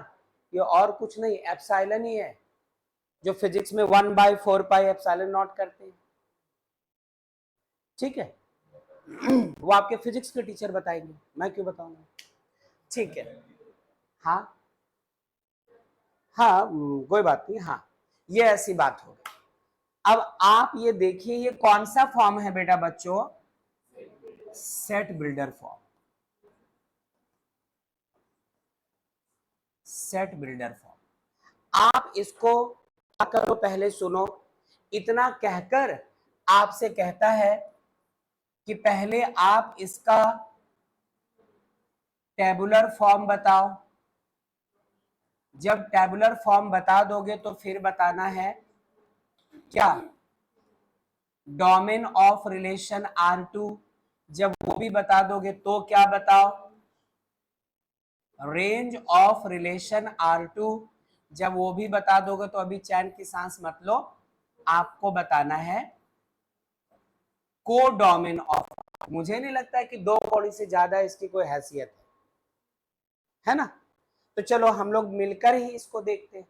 ये और कुछ नहीं एप्सिलॉन ही है, जो फिजिक्स में 1/4 पाई एप्सिलॉन नॉट करते हैं। ठीक है, वो आपके फिजिक्स के टीचर बताएंगे, मैं क्यों बताऊंगा। ठीक है, हाँ हाँ कोई बात नहीं, हाँ ये ऐसी बात हो गई। अब आप ये देखिए ये कौन सा फॉर्म है बेटा बच्चों, set builder form. Set builder form, आप इसको क्या करो पहले सुनो। इतना कहकर आपसे कहता है कि पहले आप इसका टेबुलर फॉर्म बताओ। जब टेबुलर फॉर्म बता दोगे तो फिर बताना है क्या, डोमेन ऑफ रिलेशन R2। जब वो भी बता दोगे तो क्या बताओ, रेंज ऑफ रिलेशन R2। जब वो भी बता दोगे तो अभी चैन की सांस मत लो, आपको बताना है कोडोमेन ऑफ। मुझे नहीं लगता है कि 2 कौड़ी से ज्यादा इसकी कोई हैसियत है ना। तो चलो हम लोग मिलकर ही इसको देखते हैं,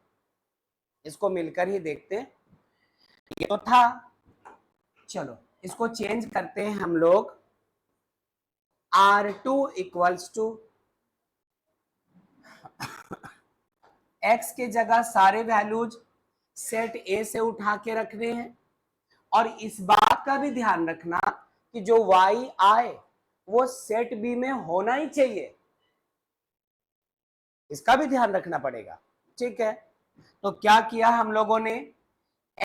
इसको मिलकर ही देखते हैं। ये तो था, चलो इसको चेंज करते हैं हम लोग। R2 इक्वल्स टू x के जगह सारे वैल्यूज सेट A से उठा के रखने हैं, और इस बात का भी ध्यान रखना कि जो y आए वो सेट B में होना ही चाहिए, इसका भी ध्यान रखना पड़ेगा। ठीक है, तो क्या किया हम लोगों ने,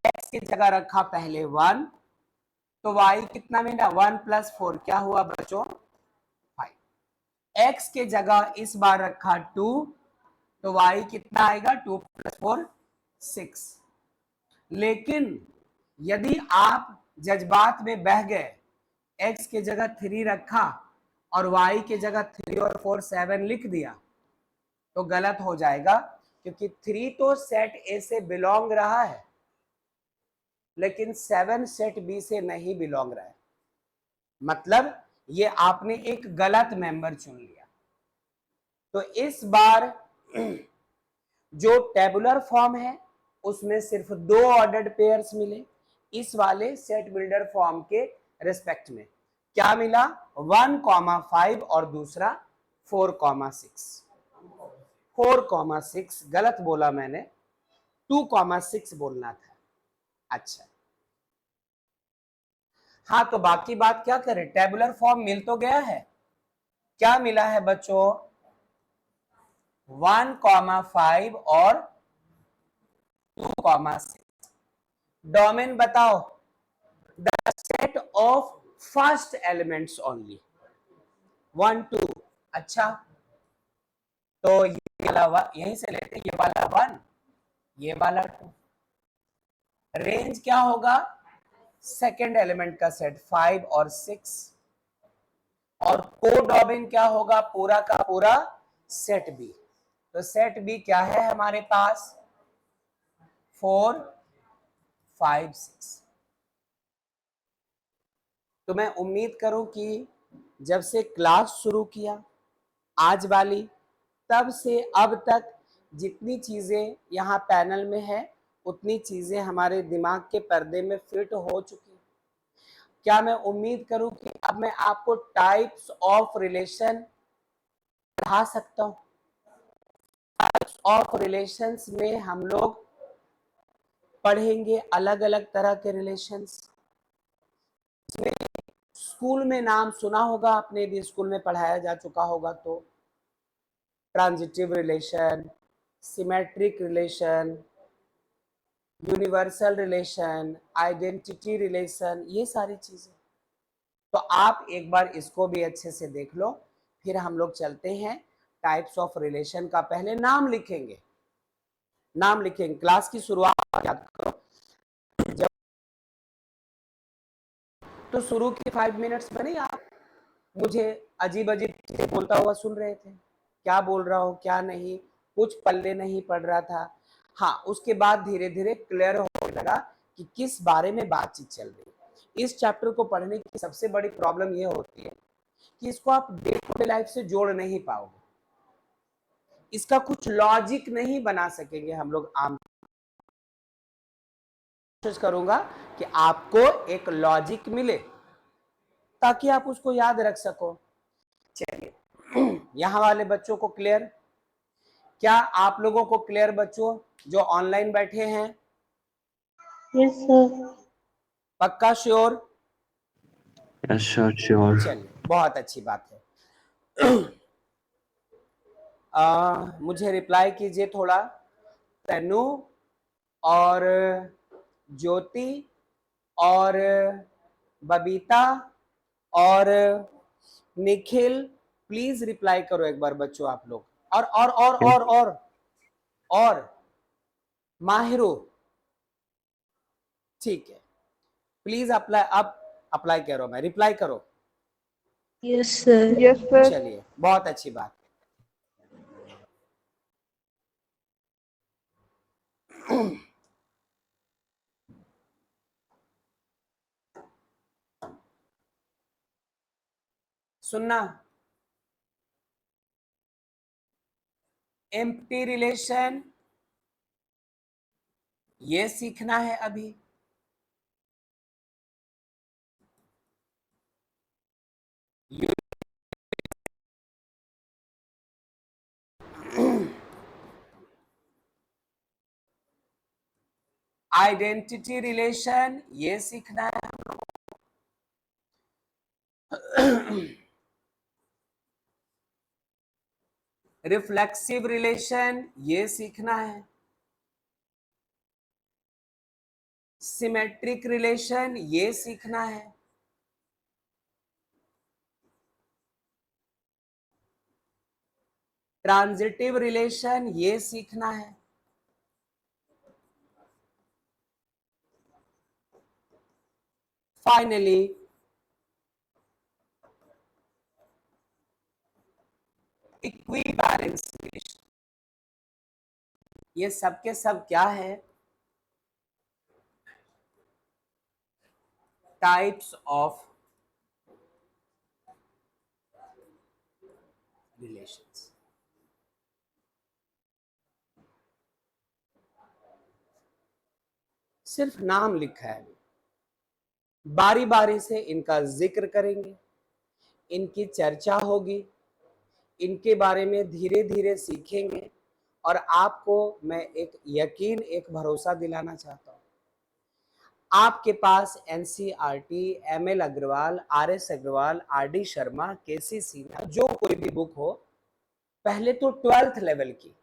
x की जगह रखा पहले 1, तो y कितना मिला 1 + 4 क्या हुआ बच्चों 5। x के जगह इस बार रखा 2, तो y कितना आएगा 2 + 4 6। लेकिन यदि आप जज्बात में बह गए, x के जगह 3 रखा और y के जगह 3 और 4 7 लिख दिया तो गलत हो जाएगा, क्योंकि 3 तो सेट A से बिलोंग रहा है लेकिन 7 सेट B से नहीं बिलोंग रहा है। मतलब ये आपने एक गलत मेंबर चुन लिया। तो इस बार जो टेबुलर फॉर्म है उसमें सिर्फ 2 ऑर्डर्ड पेयर्स मिले, इस वाले सेट बिल्डर फॉर्म के रिस्पेक्ट में क्या मिला 1,5 और दूसरा 4,6। 4,6 गलत बोला मैंने, 2,6 बोलना था। अच्छा हाँ, तो बाकी बात क्या करें, टेबुलर फॉर्म मिल तो गया है, क्या मिला है बच्चों 1,5 और 2,6। डोमेन बताओ, the set of first elements only 1 2। अच्छा तो ये वाला यहीं से लेते, ये वाला 1 ये वाला 2। रेंज क्या होगा, सेकेंड एलिमेंट का सेट 5 और 6, और कोडोमेन क्या होगा, पूरा का पूरा सेट बी। तो सेट बी क्या है हमारे पास 4 5 6। तो मैं उम्मीद करूं कि जब से क्लास शुरू किया आज वाली, तब से अब तक जितनी चीजें यहाँ पैनल में है उतनी चीजें हमारे दिमाग के पर्दे में फिट हो चुकी हैं। क्या मैं उम्मीद करूं कि अब मैं आपको टाइप्स ऑफ रिलेशन पढ़ा सकता हूं? टाइप्स ऑफ रिलेशंस में हम लोग पढ़ेंगे अलग अलग तरह के रिलेशंस। स्कूल में नाम सुना होगा आपने, यदि स्कूल में पढ़ाया जा चुका होगा तो। Transitive relation, symmetric relation, universal relation, identity relation, ये सारी चीजें। तो आप एक बार इसको भी अच्छे से देख लो, फिर हम लोग चलते हैं टाइप्स ऑफ रिलेशन का। पहले नाम लिखेंगे, नाम लिखेंगे। क्लास की शुरुआत याद करो, जब तो शुरू के 5 मिनट्स में नहीं आप मुझे अजीब अजीब चीजें बोलता हुआ सुन रहे थे, क्या बोल रहा हूँ क्या नहीं, कुछ पल्ले नहीं पड़ रहा था। हाँ, उसके बाद धीरे धीरे क्लियर होने लगा कि किस बारे में बातचीत चल रही है। इस चैप्टर को पढ़ने की सबसे बड़ी प्रॉब्लम ये होती है कि इसको आप डे टू डे लाइफ से जोड़ नहीं पाओगे, इसका कुछ लॉजिक नहीं बना सकेंगे हम लोग। आम कोशिश करूंगा कि आपको एक लॉजिक मिले ताकि आप उसको याद रख सको। चलिए, यहां वाले बच्चों को क्लियर? क्या आप लोगों को क्लियर बच्चों जो ऑनलाइन बैठे हैं? Yes, sir. पक्का श्योर? Yes, sir, sure. चलिए, बहुत अच्छी बात है। मुझे रिप्लाई कीजिए थोड़ा। तनु और ज्योति और बबीता और निखिल, प्लीज रिप्लाई करो एक बार बच्चों आप लोग। और माहिरो, ठीक है, प्लीज अप्लाई, अब अप्लाई करो, मैं रिप्लाई करो। Yes, sir. Yes, sir. चलिए, बहुत अच्छी बात। सुनना, एम्प्टी रिलेशन ये सीखना है अभी। आइडेंटिटी रिलेशन ये सीखना है हम लोगों को। रिफ्लेक्सिव रिलेशन ये सीखना है। सिमेट्रिक रिलेशन ये सीखना है। ट्रांजिटिव रिलेशन ये सीखना है। फाइनली इक्विवैलेंस रिलेशन, ये सब के सब क्या है? Types of relations. सिर्फ नाम लिखा है, बारी बारी से इनका जिक्र करेंगे, इनकी चर्चा होगी, इनके बारे में धीरे धीरे सीखेंगे। और आपको मैं एक यकीन, एक भरोसा दिलाना चाहता हूं, आपके पास NCERT, ML Agarwal, RS Agarwal, RD Sharma, KC Sinha, जो कोई भी बुक हो, पहले तो 12th लेवल की,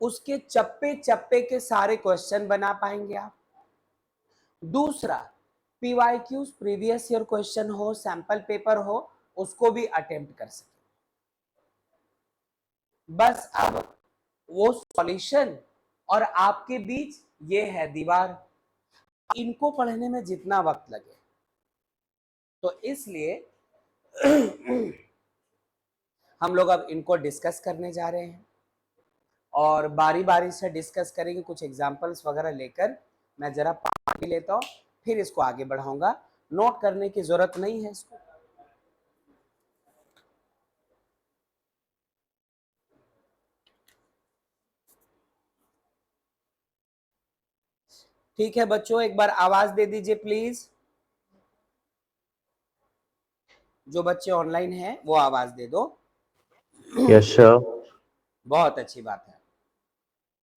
उसके चप्पे चप्पे के सारे क्वेश्चन बना पाएंगे आप। दूसरा, पीवाईक्यूज, प्रीवियस ईयर क्वेश्चन हो, सैंपल पेपर हो, उसको भी अटेम्प्ट कर सके। बस अब वो सॉल्यूशन और आपके बीच ये है दीवार, इनको पढ़ने में जितना वक्त लगे, तो इसलिए हम लोग अब इनको डिस्कस करने जा रहे हैं और बारी बारी से डिस्कस करेंगे। कुछ एग्जांपल्स वगैरह लेकर मैं जरा पानी लेता हूं, फिर इसको आगे बढ़ाऊंगा। नोट करने की जरूरत नहीं है इसको। ठीक है बच्चों, एक बार आवाज दे दीजिए प्लीज। जो बच्चे ऑनलाइन हैं वो आवाज दे दो। Yes, sir. बहुत अच्छी बात है।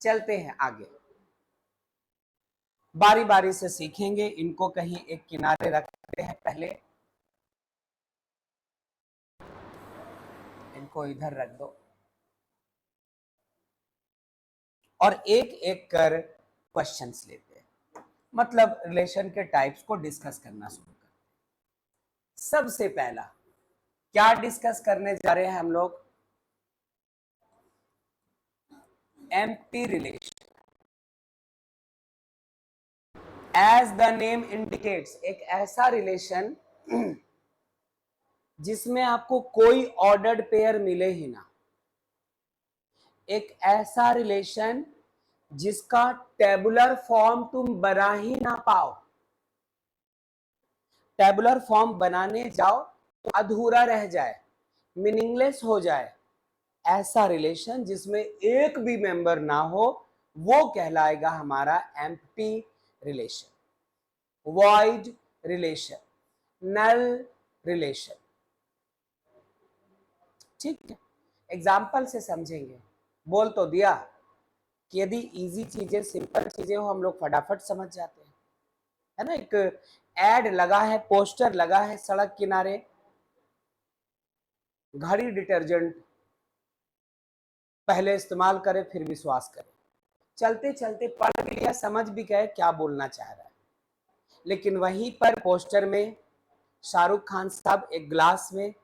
चलते हैं आगे, बारी बारी से सीखेंगे। इनको कहीं एक किनारे रखते हैं पहले, इनको इधर रख दो और एक एक कर क्वेश्चंस लेते हैं, मतलब रिलेशन के टाइप्स को डिस्कस करना शुरू करते हैं। सबसे पहला क्या डिस्कस करने जा रहे हैं हम लोग? Empty relation. As the name indicates, एक ऐसा रिलेशन जिसमें आपको कोई ऑर्डर्ड पेयर मिले ही ना, एक ऐसा रिलेशन जिसका टेबुलर फॉर्म तुम बना ही ना पाओ। टेबुलर फॉर्म बनाने जाओ तो अधूरा रह जाए, मीनिंगलेस हो जाए। ऐसा रिलेशन जिसमें एक भी मेंबर ना हो, वो कहलाएगा हमारा एम्प्टी रिलेशन, वॉइड रिलेशन, नल रिलेशन। ठीक है, एग्जाम्पल से समझेंगे। बोल तो दिया कि यदि इजी चीजें, सिंपल चीजें हो, हम लोग फटाफट समझ जाते हैं, है ना। एक एड लगा है, पोस्टर लगा है सड़क किनारे, घड़ी डिटर्जेंट पहले इस्तेमाल करें फिर विश्वास करें। चलते चलते पढ़ भी लिया, समझ भी गए क्या बोलना चाह रहा है, लेकिन वहीं पर पोस्टर में शाहरुख खान साहब एक ग्लास में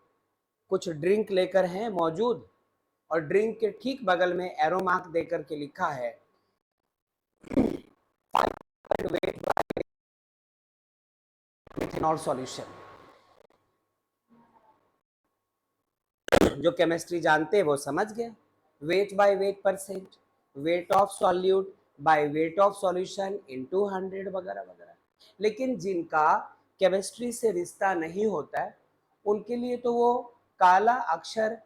कुछ ड्रिंक लेकर हैं मौजूद, और ड्रिंक के ठीक बगल में एरो मार्क देकर के लिखा है इथेनॉल सॉल्यूशन। जो केमिस्ट्री जानते हैं वो समझ गए, weight by weight percent, weight of solute by weight of solution into 100 वगैरह वगैरह। लेकिन जिनका केमिस्ट्री से रिश्ता नहीं होता है, उनके लिए तो वो काला अक्षर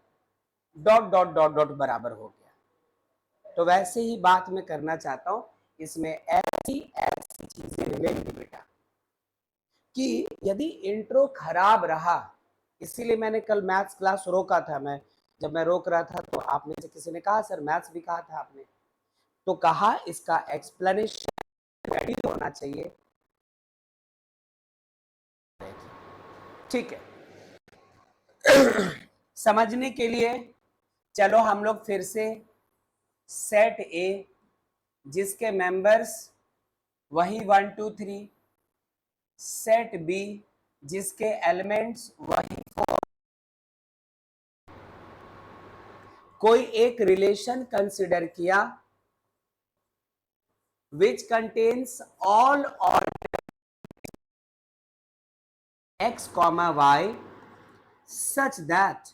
डॉट डॉट डॉट डॉट बराबर हो गया। तो वैसे ही बात मैं करना चाहता हूं, इसमें ऐसी ऐसी चीजें मिलेंगी बेटा कि यदि इंट्रो खराब रहा, इसीलिए मैंने कल मैथ्स क्लास रोका था। मैं जब मैं रोक रहा था तो आप में से किसी ने कहा सर मैथ्स भी कहा था आपने, तो कहा इसका एक्सप्लेनेशन रेडी होना चाहिए। ठीक है, समझने के लिए चलो हम लोग फिर से सेट ए जिसके मेंबर्स वही 1 2 3, सेट बी जिसके एलिमेंट्स वही 4, कोई एक रिलेशन कंसिडर किया which contains all order x comma y such that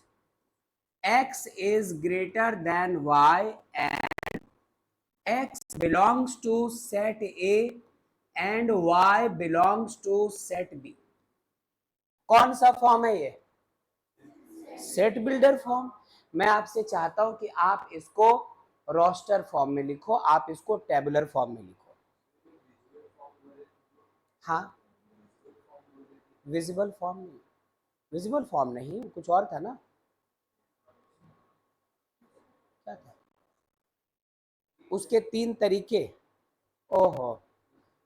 x is greater than y and x belongs to set A and y belongs to set B। कौन सा फॉर्म है ये? Set builder form. मैं आपसे चाहता हूं कि आप इसको रोस्टर फॉर्म में लिखो, आप इसको टेबुलर फॉर्म में लिखो। हाँ, विजिबल फॉर्म नहीं, विजिबल फॉर्म नहीं, कुछ और था ना, क्या था उसके 3 तरीके? ओहो,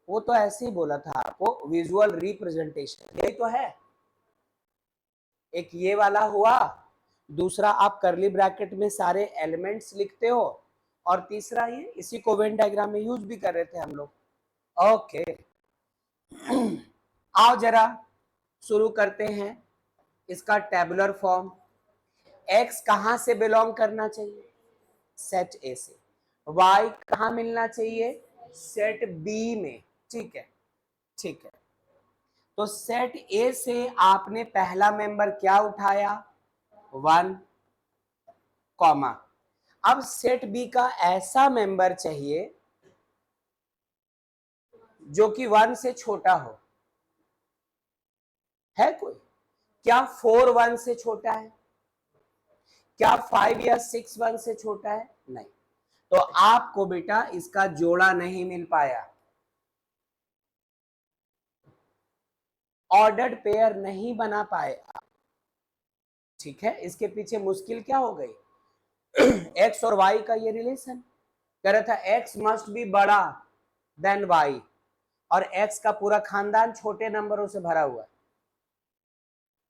वो तो ऐसे ही बोला था आपको, विजुअल रिप्रेजेंटेशन, यही तो है। एक ये वाला हुआ, दूसरा आप करली ब्रैकेट में सारे एलिमेंट्स लिखते हो, और तीसरा ये, इसी को वेन डायग्राम में यूज भी कर रहे थे हम लोग। ओके, आओ जरा शुरू करते हैं इसका टेबुलर फॉर्म। x कहां से बिलोंग करना चाहिए? सेट ए से। y कहां मिलना चाहिए? सेट बी में। ठीक है, ठीक है। तो सेट ए से आपने पहला मेंबर क्या उठाया? 1, कॉमा। अब सेट बी का ऐसा मेंबर चाहिए जो कि 1 से छोटा हो। है कोई? क्या 4 1 से छोटा है? क्या 5 या 6 1 से छोटा है? नहीं। तो आपको बेटा इसका जोड़ा नहीं मिल पाया। ऑर्डर्ड पेयर नहीं बना पाएगा। ठीक है, इसके पीछे मुश्किल क्या हो गई? एक्स और वाई का ये रिलेशन कह रहा था एक्स मस्ट बी बड़ा देन वाई, और एक्स का पूरा खानदान छोटे नंबरों से भरा हुआ है,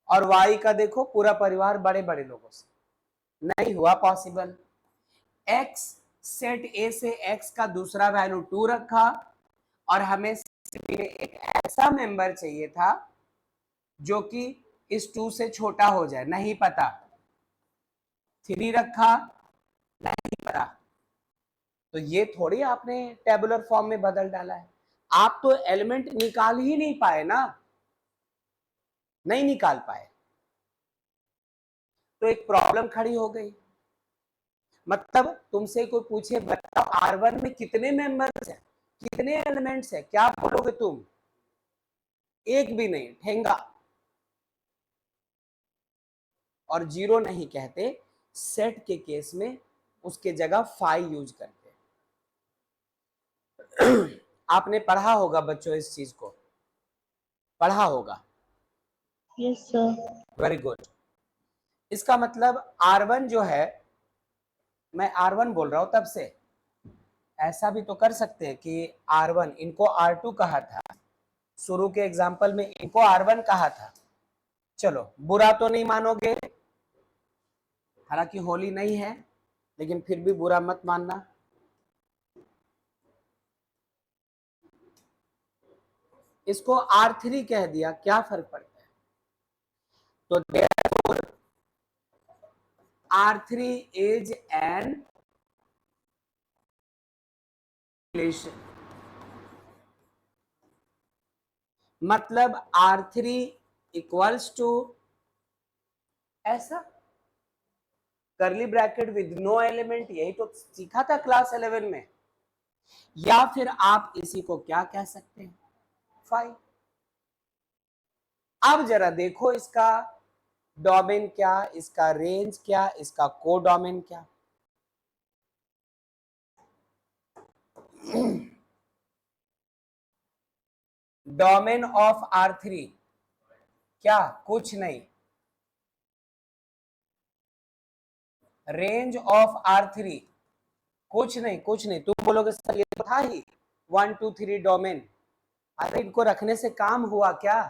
और वाई का देखो पूरा परिवार बड़े बड़े लोगों से। नहीं हुआ पॉसिबल। एक्स सेट ए से एक्स का दूसरा वैल्यू 2 रखा, और हमें एक ऐसा मेंबर चाहिए था जो कि इस 2 से छोटा हो जाए, नहीं पता। 3 रखा, नहीं पता। तो ये थोड़ी आपने टेबुलर फॉर्म में बदल डाला है, आप तो एलिमेंट निकाल ही नहीं पाए ना, नहीं निकाल पाए, तो एक प्रॉब्लम खड़ी हो गई। मतलब तुमसे कोई पूछे बताओ R1 में कितने मेंबर्स हैं, कितने एलिमेंट्स हैं, क्या बोलोगे तुम? एक भी नहीं, ठेंगा। और 0 नहीं कहते, सेट के केस में उसके जगह 5 यूज करते। आपने पढ़ा होगा बच्चों, इस चीज को पढ़ा होगा। Yes, sir. Very good. इसका मतलब R1 जो है, मैं R1 बोल रहा हूं तब से, ऐसा भी तो कर सकते हैं कि R1 इनको R2 कहा था, शुरू के एग्जाम्पल में इनको R1 कहा था। चलो, बुरा तो नहीं मानोगे, हालांकि होली नहीं है, लेकिन फिर भी बुरा मत मानना। इसको R3 कह दिया, क्या फर्क पड़ता है? तो therefore R3 is an relation, मतलब R3 इक्वल्स टू ऐसा करली ब्रैकेट विद नो एलिमेंट, यही तो सीखा था क्लास 11 में। या फिर आप इसी को क्या कह सकते हैं, 5। अब जरा देखो इसका डोमेन क्या, इसका रेंज क्या, इसका कोडोमेन क्या। डोमेन ऑफ R3 क्या, कुछ नहीं। रेंज ऑफ R3 कुछ नहीं, कुछ नहीं। तुम बोलोगे सर ये तो था ही 1 2 3 डोमेन। अरे इनको रखने से काम हुआ क्या?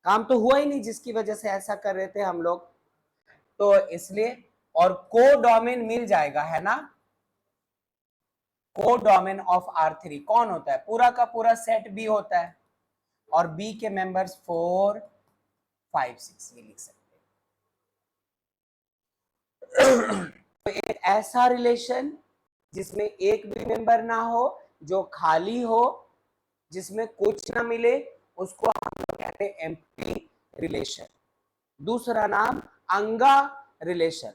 काम तो हुआ ही नहीं, जिसकी वजह से ऐसा कर रहे थे हम लोग। तो इसलिए, और कोडोमेन मिल जाएगा, है ना। कोडोमेन ऑफ R3 कौन होता है? पूरा का पूरा सेट B होता है, और B के मेंबर्स 4 5 6 ये लिख सकते हैं। तो एक ऐसा रिलेशन जिसमें एक भी मेंबर ना हो, जो खाली हो, जिसमें कुछ ना मिले, उसको हम लोग कहते हैं एम्प्टी रिलेशन। दूसरा नाम अंगा रिलेशन।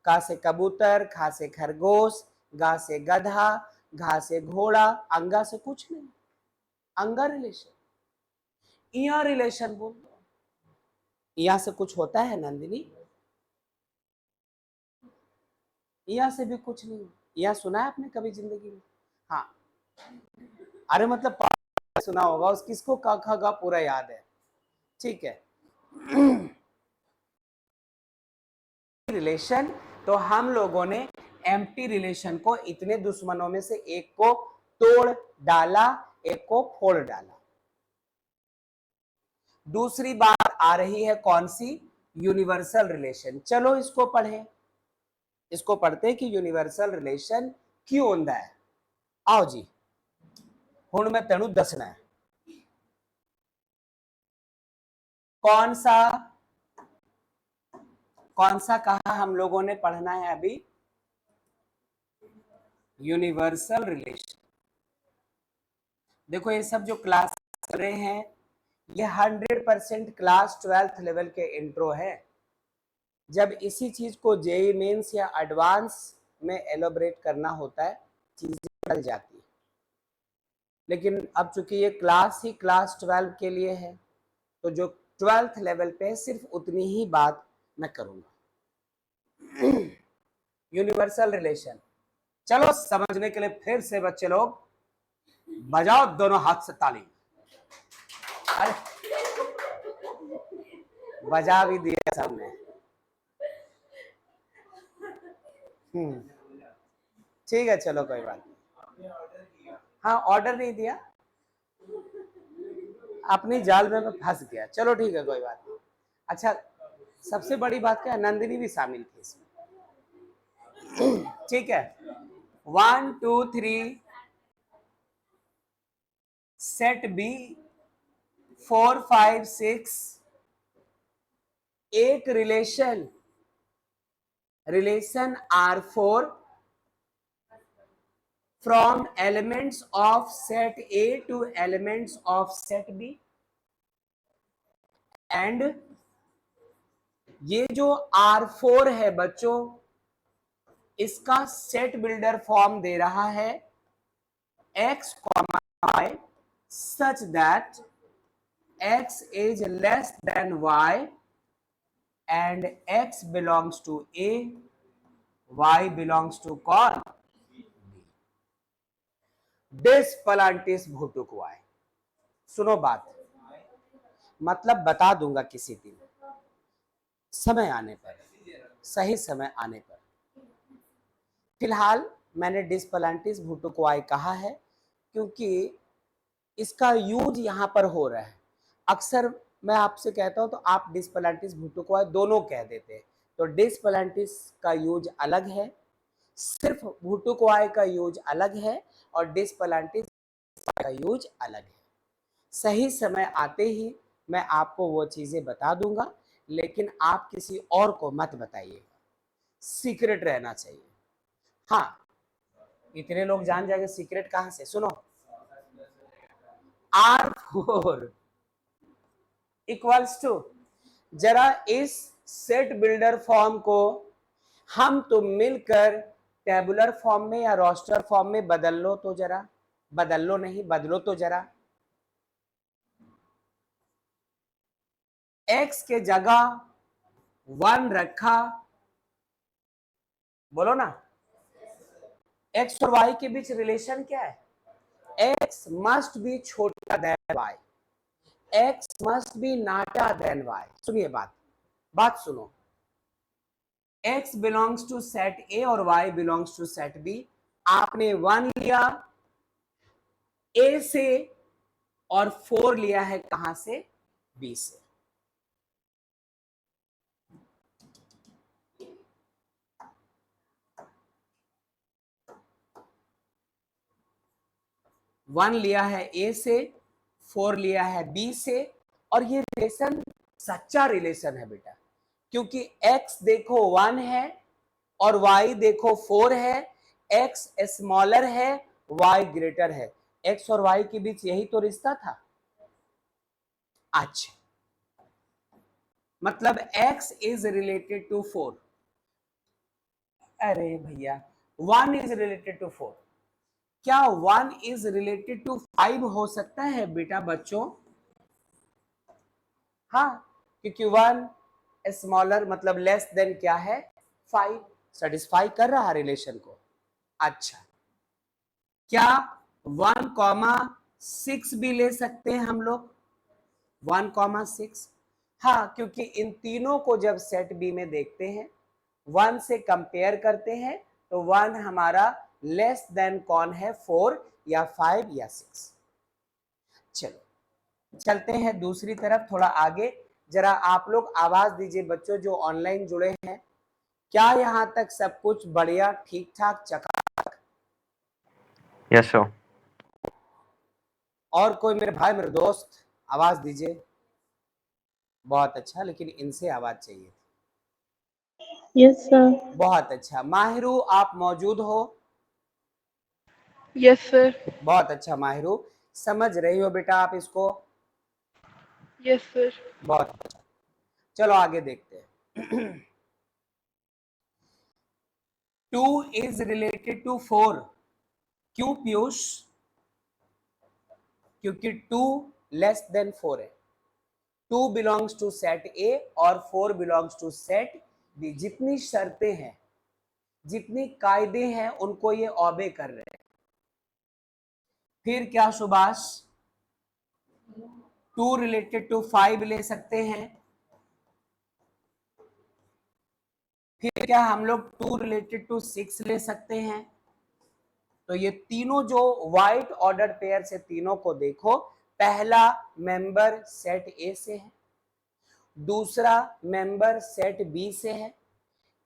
का से कबूतर, खा से खरगोश, गा से गधा, घा से घोड़ा, अंगा से कुछ नहीं, अंगा रिलेशन। इया रिलेशन बोल दो, इया से कुछ होता है नंदिनी? इया से भी कुछ नहीं। इया सुना है आपने कभी जिंदगी में? हाँ, अरे मतलब सुना होगा, उस किसको का खा गा पूरा याद है। ठीक है। रिलेशन, तो हम लोगों ने एम्प्टी रिलेशन को इतने दुश्मनों में से एक को तोड़ डाला, एक को फोड़ डाला। दूसरी बात आ रही है कौन सी? Universal relation. चलो इसको पढ़ें, इसको पढ़ते कि यूनिवर्सल रिलेशन क्यों होता है। आओ जी, हुण मैं तेनू दसना है कौन सा कहा हम लोगों ने पढ़ना है अभी? Universal relation. देखो ये सब जो क्लास कर रहे हैं, ये 100% क्लास 12th लेवल के इंट्रो है। जब इसी चीज को जेईई मेंस या एडवांस में एलोबरेट करना होता है, चीजें बदल जाती है। लेकिन अब चूंकि ये क्लास ही क्लास 12 के लिए है, तो जो 12th लेवल पे सिर्फ उतनी ही बात मैं करूंगा। यूनिवर्सल रिलेशन, चलो समझने के लिए फिर से बच्चे लोग बजाओ दोनों हाथ से ताली। अरे बजा भी दिया सबने। ठीक है, चलो कोई बात नहीं। हाँ, ऑर्डर नहीं दिया, अपनी जाल में मैं फंस गया। चलो ठीक है, कोई बात नहीं। अच्छा, सबसे बड़ी बात क्या है, नंदिनी भी शामिल थी इसमें। ठीक है, 1 2 3 सेट बी 4 5 6 एक relation R4 from elements of set A to elements of set B and ये जो R4 है बच्चों, इसका सेट बिल्डर फॉर्म दे रहा है x, y such that x is less than y and x belongs to A, y belongs to कौन? डिस्पलांटिस भुटुकुआए। सुनो बात, मतलब बता दूंगा किसी दिन, समय आने पर, सही समय आने पर। फिलहाल मैंने डिस्पलांटिस भुटुकुआए कहा है क्योंकि इसका यूज यहां पर हो रहा है। अक्सर मैं आपसे कहता हूं तो आप डिस्पलांटिस भुटुकुआए दोनों कह देते हैं, तो डिस्पलांटिस का यूज अलग है, सिर्फ भुटुकुआए का यूज अलग है और डिस्पलांटिस का यूज अलग है। सही समय आते ही मैं आपको वो चीजें बता दूंगा, लेकिन आप किसी और को मत बताइएगा, सीक्रेट रहना चाहिए। हाँ, इतने लोग जान जाएंगे सीक्रेट कहां से। सुनो, R4 इक्वल्स टू, जरा इस सेट बिल्डर फॉर्म को हम तुम मिलकर टेबुलर फॉर्म में या रोस्टर फॉर्म में बदल लो तो जरा, बदल लो नहीं, बदलो तो जरा। x के जगह 1 रखा, बोलो ना, x और y के बीच रिलेशन क्या है? x मस्ट बी छोटा than y, x must be नाटा देन y। सुनिए बात सुनो, x belongs to set A और y belongs to set B। आपने 1 लिया A से और 4 लिया है कहां से? B से। वन लिया है ए से, 4 लिया है बी से, और ये रिलेशन सच्चा रिलेशन है बेटा, क्योंकि x देखो 1 है और y देखो 4 है, x स्मॉलर है, y ग्रेटर है। x और y के बीच यही तो रिश्ता था। अच्छा, मतलब x इज रिलेटेड टू 4। अरे भैया, 1 इज रिलेटेड टू 4, क्या 1 इज रिलेटेड टू 5 हो सकता है बेटा बच्चों? हाँ, क्योंकि 1 स्मॉलर मतलब लेस देन क्या है? 5, सेटिस्फाई कर रहा रिलेशन को। अच्छा, क्या 1,6 भी ले सकते हैं हम लोग? 1,6, हाँ, क्योंकि इन तीनों को जब सेट बी में देखते हैं, 1 से कंपेयर करते हैं, तो 1 हमारा लेस देन कौन है? 4 या 5 या 6। चलो चलते हैं दूसरी तरफ, थोड़ा आगे। जरा आप लोग आवाज दीजिए बच्चों जो ऑनलाइन जुड़े हैं, क्या यहां तक सब कुछ बढ़िया, ठीक ठाक, चका? Yes, sir. और कोई मेरे भाई, मेरे दोस्त आवाज दीजिए। बहुत अच्छा, लेकिन इनसे आवाज चाहिए। Yes, sir. बहुत अच्छा, माहिरू आप मौजूद हो? Yes sir. बहुत अच्छा माहिरू, समझ रही हो बेटा आप इसको? Yes sir. बहुत अच्छा, चलो आगे देखते हैं। 2 इज रिलेटेड टू 4, क्यों पीयूष? क्योंकि 2 लेस देन 4 है। 2 बिलोंग्स टू सेट ए और 4 बिलोंग्स टू सेट बी। जितनी शर्तें हैं, जितनी कायदे हैं, उनको ये ऑबे कर रहे हैं। फिर क्या सुभाष? 2 रिलेटेड टू 5 ले सकते हैं, फिर क्या हम लोग 2 रिलेटेड टू 6 ले सकते हैं। तो ये तीनों जो व्हाइट ऑर्डर पेयर से तीनों को देखो, पहला मेंबर सेट ए से है, दूसरा मेंबर सेट बी से है,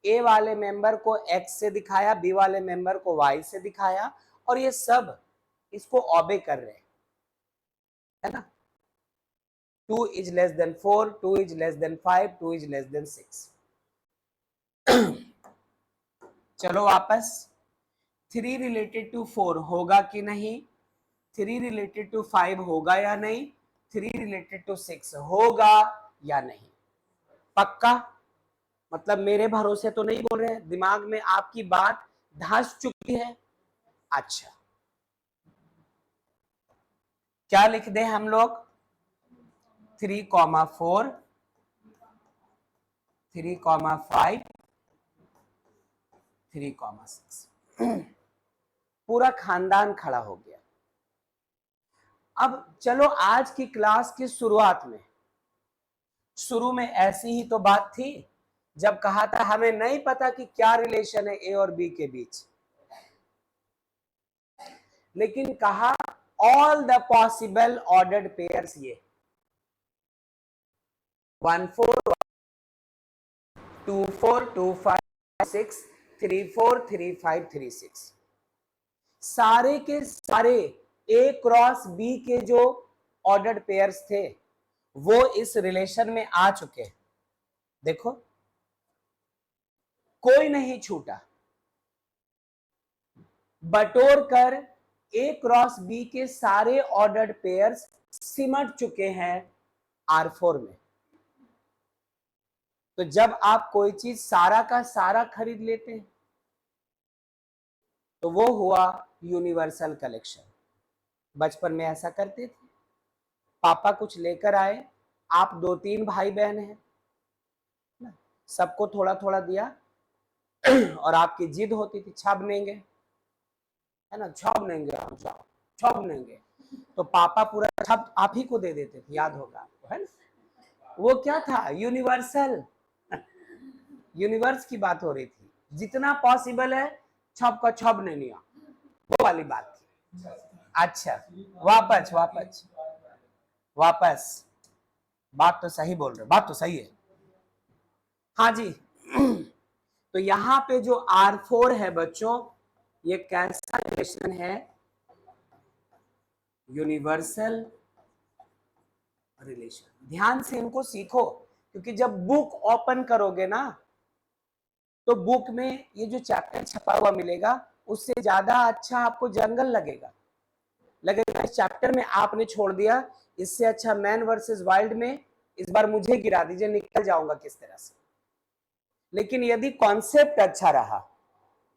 ए वाले मेंबर को एक्स से दिखाया, बी वाले मेंबर को वाई से दिखाया, और ये सब इसको ऑबे कर रहे हैं, है ना। 2 is less than 4, 2 is less than 5, 2 is less than 6। चलो वापस, 3 रिलेटेड टू 4 होगा कि नहीं, 3 रिलेटेड टू 5 होगा या नहीं, 3 रिलेटेड टू 6 होगा या नहीं। पक्का, मतलब मेरे भरोसे तो नहीं बोल रहे हैं, दिमाग में आपकी बात धंस चुकी है। अच्छा, क्या लिख दें हम लोग, 3,4, 3,5, 3,6। पूरा खानदान खड़ा हो गया। अब चलो आज की क्लास की शुरुआत में, शुरू में ऐसी ही तो बात थी जब कहा था हमें नहीं पता कि क्या रिलेशन है ए और बी के बीच, लेकिन कहा all the possible ordered pairs, ये 1 4 2 4 2 5 6 3 4 3 5 3 6, सारे के सारे ए क्रॉस बी के जो ऑर्डर्ड पेयर्स थे वो इस रिलेशन में आ चुके हैं। देखो कोई नहीं छूटा, बटोर कर ए क्रॉस बी के सारे ऑर्डर्ड पेयर्स सिमट चुके हैं R4 में। तो जब आप कोई चीज सारा का सारा खरीद लेते हैं तो वो हुआ यूनिवर्सल कलेक्शन। बचपन में ऐसा करते थे, पापा कुछ लेकर आए, आप 2-3 भाई बहन हैं, सबको थोड़ा थोड़ा दिया और आपकी जिद होती थी छब लेंगे, है ना, छब लेंगे हम, छब लेंगे, तो पापा पूरा छब आप ही को दे देते थे, याद होगा आपको, है ना। वो क्या था, यूनिवर्सल, यूनिवर्स की बात हो रही थी, जितना पॉसिबल है छब का छब नहीं लिया, वो वाली बात थी। अच्छा, वापस वापस वापस, बात तो सही बोल रहे, बात तो सही है। हाँ जी, तो यहाँ पे जो R4 है बच्चों, ये कैसा रिलेशन है, यूनिवर्सल रिलेशन। ध्यान से इनको सीखो, क्योंकि जब बुक ओपन करोगे ना तो बुक में ये जो चैप्टर छपा हुआ मिलेगा उससे ज्यादा अच्छा आपको जंगल लगेगा, लगेगा इस चैप्टर में आपने छोड़ दिया, इससे अच्छा मैन वर्सेस वाइल्ड में इस बार मुझे गिरा दीजिए, निकल जाऊंगा किस तरह से। लेकिन यदि कॉन्सेप्ट अच्छा रहा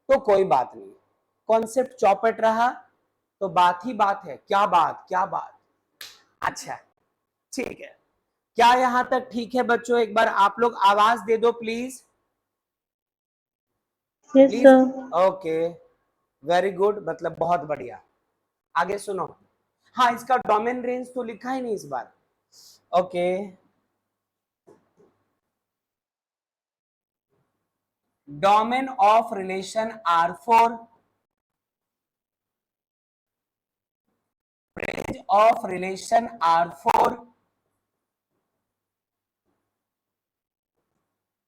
तो कोई बात नहीं, कॉन्सेप्ट चौपट रहा तो बात ही बात है, क्या बात क्या बात। अच्छा ठीक है, क्या यहां तक ठीक है बच्चों, एक बार आप लोग आवाज दे दो please, Yes, please. sir. Okay, very good, मतलब बहुत बढ़िया। आगे सुनो, हाँ इसका डोमेन रेंज तो लिखा ही नहीं इस बार। Okay, domain of relation R4, range of relation R4,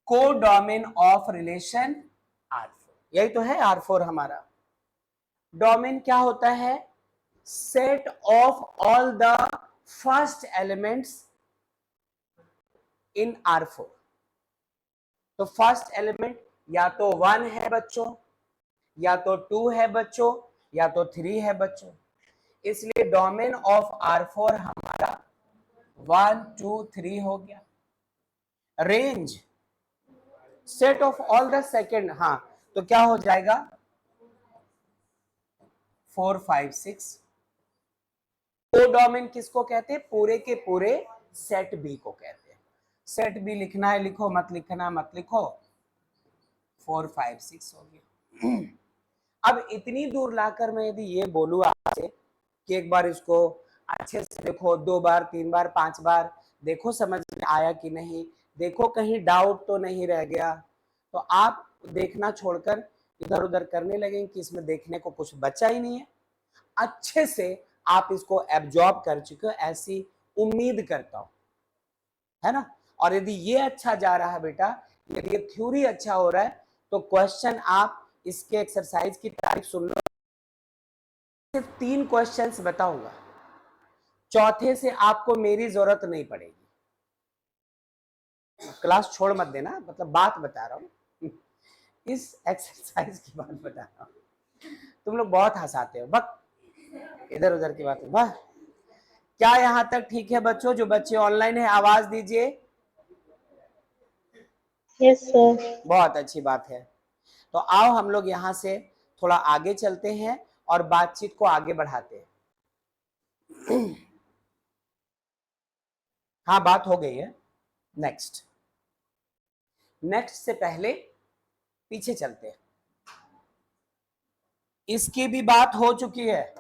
codomain of relation R4, यही तो है R4 हमारा। डोमेन क्या होता है, set of all the first elements in R4। तो फर्स्ट एलिमेंट या तो 1 है बच्चों, या तो 2 है बच्चों, या तो 3 है बच्चों, इसलिए डोमेन ऑफ R4 हमारा 1 2 3 हो गया। Range set of all the second, हाँ तो क्या हो जाएगा 4 5 6। कोडोमेन किसको कहते हैं, पूरे के पूरे सेट बी को कहते हैं। सेट बी लिखना है लिखो, मत लिखना मत लिखो, 4 5 6 हो गया। अब इतनी दूर लाकर मैं यदि ये बोलूं आपसे कि एक बार इसको अच्छे से देखो, 2 बार 3 बार 5 बार देखो समझ में आया कि नहीं, देखो कहीं डाउट तो नहीं रह गया, तो आप देखना छोड़कर इधर उधर करने लगेंगे कि इसमें देखने को कुछ बचा ही नहीं है। अच्छे से आप इसको एब्जॉर्ब कर चुके हो, ऐसी उम्मीद करता हूं, है ना। और यदि ये अच्छा जा रहा है बेटा, यदि ये थ्योरी अच्छा हो रहा है, तो क्वेश्चन आप इसके एक्सरसाइज की तारीख सुन लो। सिर्फ 3 क्वेश्चंस बताऊंगा, चौथे से आपको मेरी जरूरत नहीं पड़ेगी। क्लास छोड़ मत देना, मतलब बात बता रहा हूं, इस एक्सरसाइज की बात बता रहा हूं। तुम लोग बहुत हंसाते हो, बक इधर उधर की बात। वाह, क्या यहां तक ठीक है बच्चों? जो बच्चे ऑनलाइन है आवाज दीजिए। Yes, sir. बहुत अच्छी बात है। तो आओ हम लोग यहां से थोड़ा आगे चलते हैं और बातचीत को आगे बढ़ाते हैं। हाँ, बात हो गई है। नेक्स्ट से पहले पीछे चलते हैं। इसकी भी बात हो चुकी है,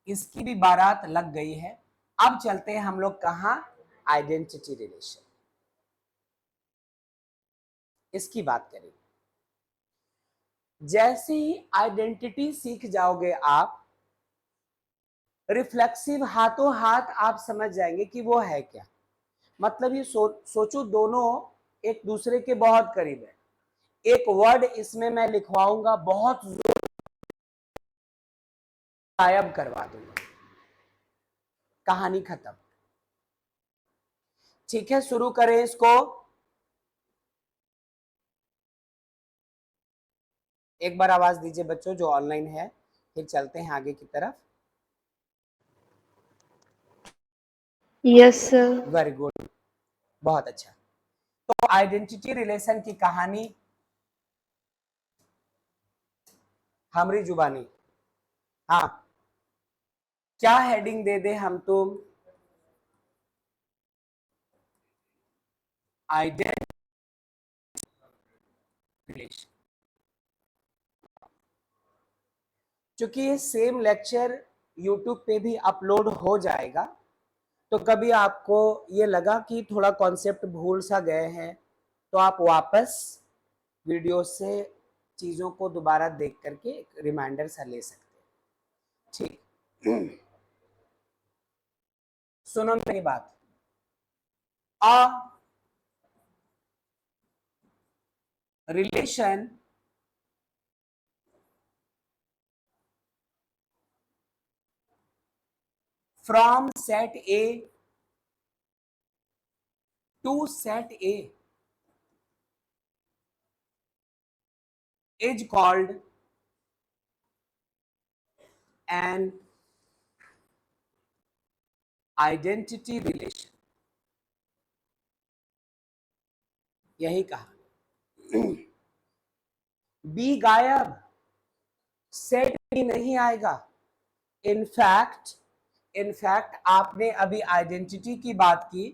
इसकी भी बारात लग गई है। अब चलते हैं हम लोग कहां? आइडेंटिटी रिलेशन, इसकी बात करेंगे। जैसे ही आइडेंटिटी सीख जाओगे आप, रिफ्लेक्सिव हाथों हाथ आप समझ जाएंगे कि वो है क्या। मतलब ये सोचो दोनों एक दूसरे के बहुत करीब है। एक वर्ड इसमें मैं लिखवाऊंगा, बहुत गायब करवा दूंगा, कहानी खत्म। ठीक है, शुरू करें इसको। एक बार आवाज दीजिए बच्चों जो ऑनलाइन है, फिर चलते हैं आगे की तरफ। Yes, sir. वेरी गुड, बहुत अच्छा। तो आइडेंटिटी रिलेशन की कहानी हमारी जुबानी। हाँ, क्या हेडिंग दे दे हम तुम? Identity relation. चूंकि ये सेम लेक्चर यूट्यूब पे भी अपलोड हो जाएगा, तो कभी आपको ये लगा कि थोड़ा कॉन्सेप्ट भूल सा गए हैं, तो आप वापस वीडियो से चीजों को दोबारा देख करके रिमाइंडर सा ले सकते हैं। ठीक, सुनो मेरी बात। A relation from set A to set A is called an identity relation। यही कहा। बी गायब, सेट भी नहीं आएगा। इनफैक्ट आपने अभी आइडेंटिटी की बात की,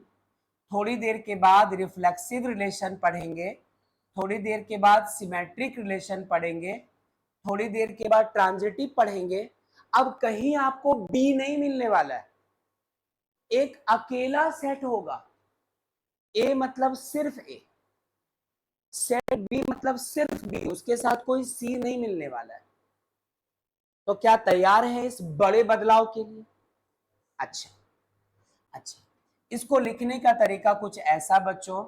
थोड़ी देर के बाद रिफ्लेक्सिव रिलेशन पढ़ेंगे, थोड़ी देर के बाद सिमेट्रिक रिलेशन पढ़ेंगे, थोड़ी देर के बाद ट्रांजिटिव पढ़ेंगे। अब कहीं आपको बी नहीं मिलने वाला है, एक अकेला सेट होगा। ए मतलब सिर्फ ए, सेट बी मतलब सिर्फ बी, उसके साथ कोई सी नहीं मिलने वाला है। तो क्या तैयार है इस बड़े बदलाव के लिए? अच्छा, इसको लिखने का तरीका कुछ ऐसा बच्चों,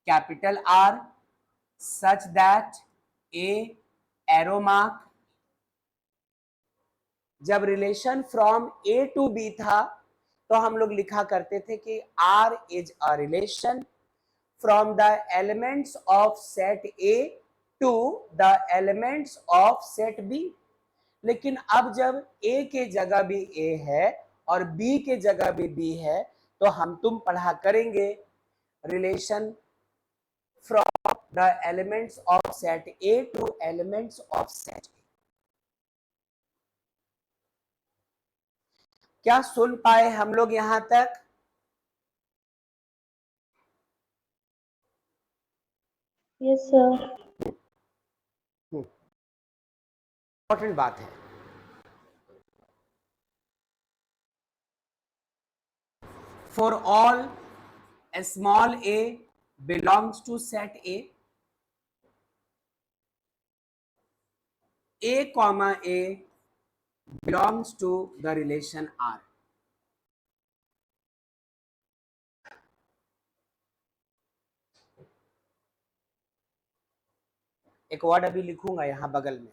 capital R such that A arrow mark. जब relation from A to B था, तो हम लोग लिखा करते थे कि R is a relation from the elements of set A to the elements of set B. लेकिन अब जब ए के जगह भी ए है और बी के जगह भी बी है, तो हम तुम पढ़ा करेंगे relation from the elements of set A to elements of set ए। क्या सुन पाए हम लोग यहां तक? Yes, sir. इंपॉर्टेंट बात है। For all small a belongs to set A, A comma A belongs to the relation R. एक वर्ड अभी लिखूंगा यहां बगल में,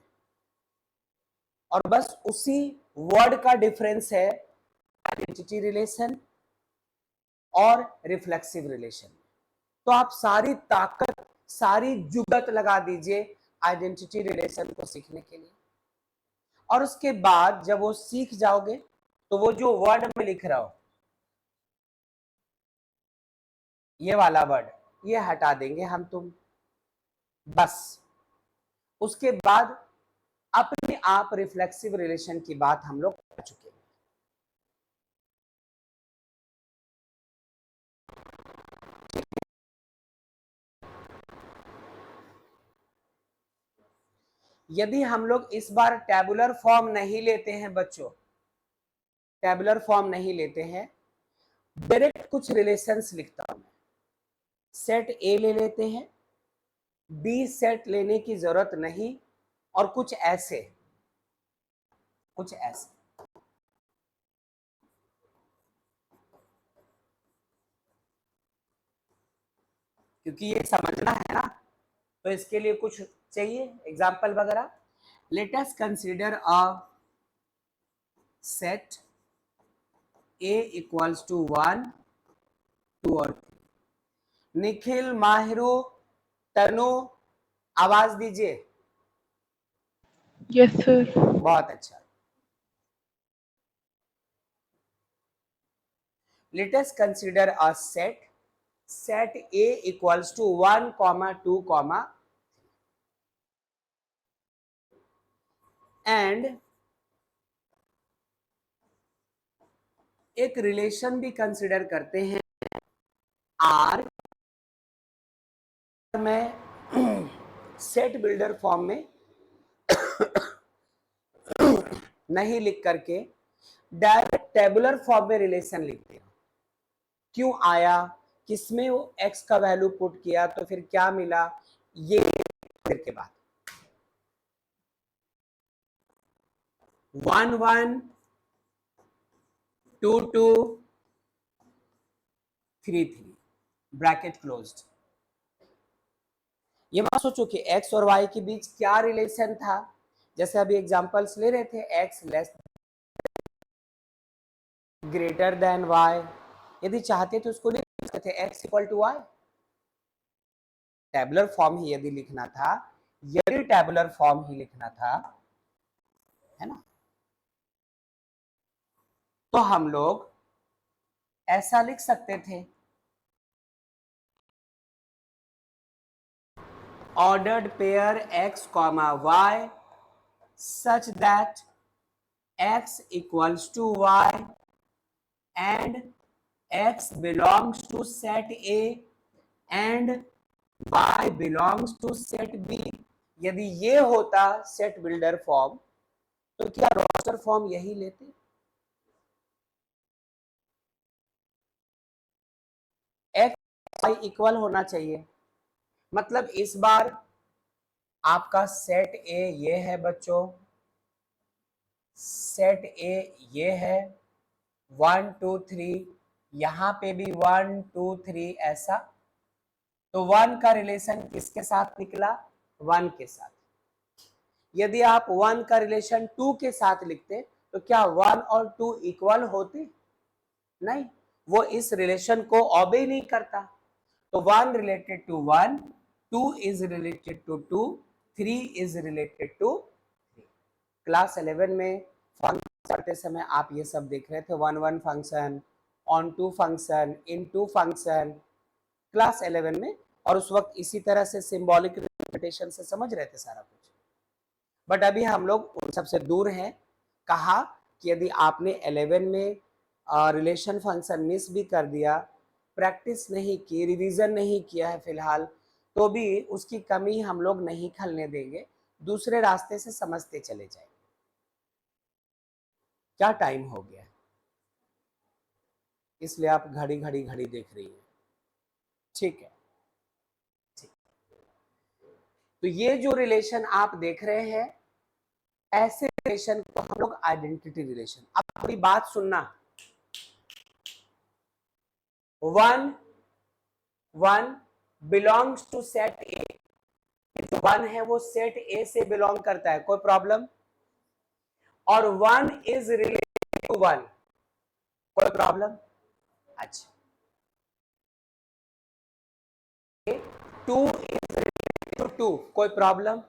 और बस उसी वर्ड का डिफरेंस है आइडेंटिटी रिलेशन और रिफ्लेक्सिव रिलेशन। तो आप सारी ताकत, सारी जुगत लगा दीजिए आइडेंटिटी रिलेशन को सीखने के लिए, और उसके बाद जब वो सीख जाओगे तो वो जो वर्ड में लिख रहा हूं, ये वाला वर्ड, ये हटा देंगे हम तुम, बस उसके बाद अपने आप रिफ्लेक्सिव रिलेशन की बात हम लोग कर चुके हैं। यदि हम लोग इस बार टेबुलर फॉर्म नहीं लेते हैं बच्चों, टेबुलर फॉर्म नहीं लेते हैं, डायरेक्ट कुछ रिलेशंस लिखता हूं मैं। सेट ए ले लेते हैं, बी सेट लेने की जरूरत नहीं, और कुछ ऐसे, कुछ ऐसे। क्योंकि ये समझना है ना, तो इसके लिए कुछ चाहिए एग्जाम्पल वगैरह। Let us consider a set A equals to 1, 2 और 3। निखिल, माहिरू, तनु, आवाज दीजिए। Yes, sir. बहुत अच्छा। Let us consider a set, set A equals to 1, 2, and एक रिलेशन भी कंसीडर करते हैं R में सेट बिल्डर फॉर्म में नहीं लिख करके डायरेक्ट टेबुलर फॉर्म में रिलेशन लिखते हैं। क्यों आया, किसमें वो x का वैल्यू पुट किया तो फिर क्या मिला, ये फिर के बाद 1 1 2 2 3 3 ब्रैकेट क्लोज्ड। ये मत सोचो कि x और y के बीच क्या रिलेशन था, जैसे अभी एग्जांपल्स ले रहे थे, x less greater than y, यदि चाहते तो उसको लिख सकते थे x equal to y। Tabular form ही यदि लिखना था, यदि टेबुलर फॉर्म ही लिखना था, है ना, तो हम लोग ऐसा लिख सकते थे, ordered pair x comma y such that x equals to y and x belongs to set A and y belongs to set B। यदि ये होता सेट बिल्डर फॉर्म तो क्या रोस्टर फॉर्म यही लेते? x y इक्वल होना चाहिए, मतलब इस बार आपका सेट ए ये है बच्चों, सेट ए ये है 1 2 3, यहां पे भी 1 2 3 ऐसा, तो 1 का रिलेशन किसके साथ निकला, 1 के साथ। यदि आप 1 का रिलेशन 2 के साथ लिखते तो क्या 1 और 2 इक्वल होते? नहीं, वो इस रिलेशन को ऑबे नहीं करता। तो 1 related to 1, 2 is related to 2, 3 is related to 3। Class 11 में फंक्शन पढ़ते समय आप ये सब देख रहे थे, 1 1 function, onto function, into function, class 11 में, और उस वक्त इसी तरह से सिंबॉलिक रिप्रेजेंटेशन से समझ रहे थे सारा कुछ। बट अभी हम लोग उन सबसे दूर हैं। कहा कि यदि आपने 11 में रिलेशन फंक्शन मिस भी कर दिया, प्रैक्टिस नहीं की, रिवीजन नहीं किया है फिलहाल, तो भी उसकी कमी हम लोग नहीं खलने देंगे, दूसरे रास्ते से समझते चले जाएंगे। क्या टाइम हो गया, इसलिए आप घड़ी घड़ी घड़ी देख रही हैं, ठीक है, ठीक। तो ये जो रिलेशन आप देख रहे हैं ऐसे रिलेशन को हम लोग आइडेंटिटी रिलेशन। अब थोड़ी बात सुनना, one one belongs to set A, जो वन है वो सेट ए से बिलोंग करता है, कोई प्रॉब्लम? और one is related to one, कोई प्रॉब्लम? अच्छा, two is related to two, कोई problem?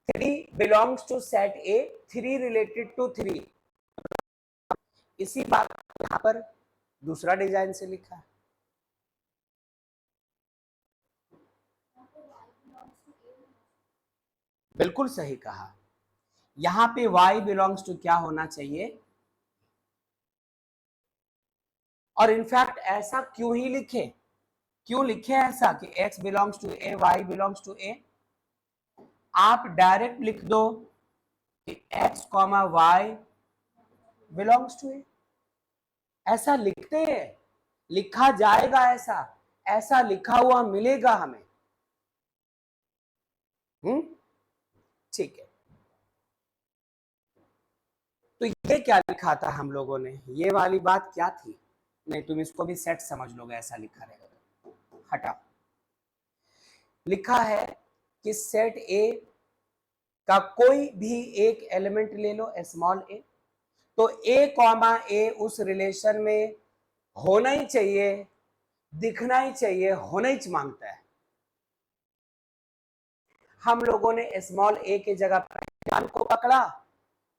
Three belongs to set A, three related to three. इसी बात यहां पर दूसरा डिजाइन से लिखा है। बिल्कुल सही कहा, यहां पे y बिलोंग्स टू क्या होना चाहिए, और इनफैक्ट ऐसा क्यों ही लिखे, क्यों लिखे ऐसा कि x belongs to a, y belongs to a? आप डायरेक्ट लिख दो कि x comma y belongs to a, ऐसा लिखते हैं, लिखा जाएगा, ऐसा ऐसा लिखा हुआ मिलेगा हमें। ठीक है, तो ये क्या लिखा था हम लोगों ने, ये वाली बात क्या थी? नहीं, तुम इसको भी सेट समझ लोगे, ऐसा लिखा रहेगा तो हटाओ। लिखा है कि सेट ए का कोई भी एक एलिमेंट ले लो, स्मॉल ए, तो ए कॉमा ए उस रिलेशन में होना ही चाहिए, दिखना ही चाहिए, होना ही मांगता है। हम लोगों ने स्मॉल ए के जगह वन को पकड़ा,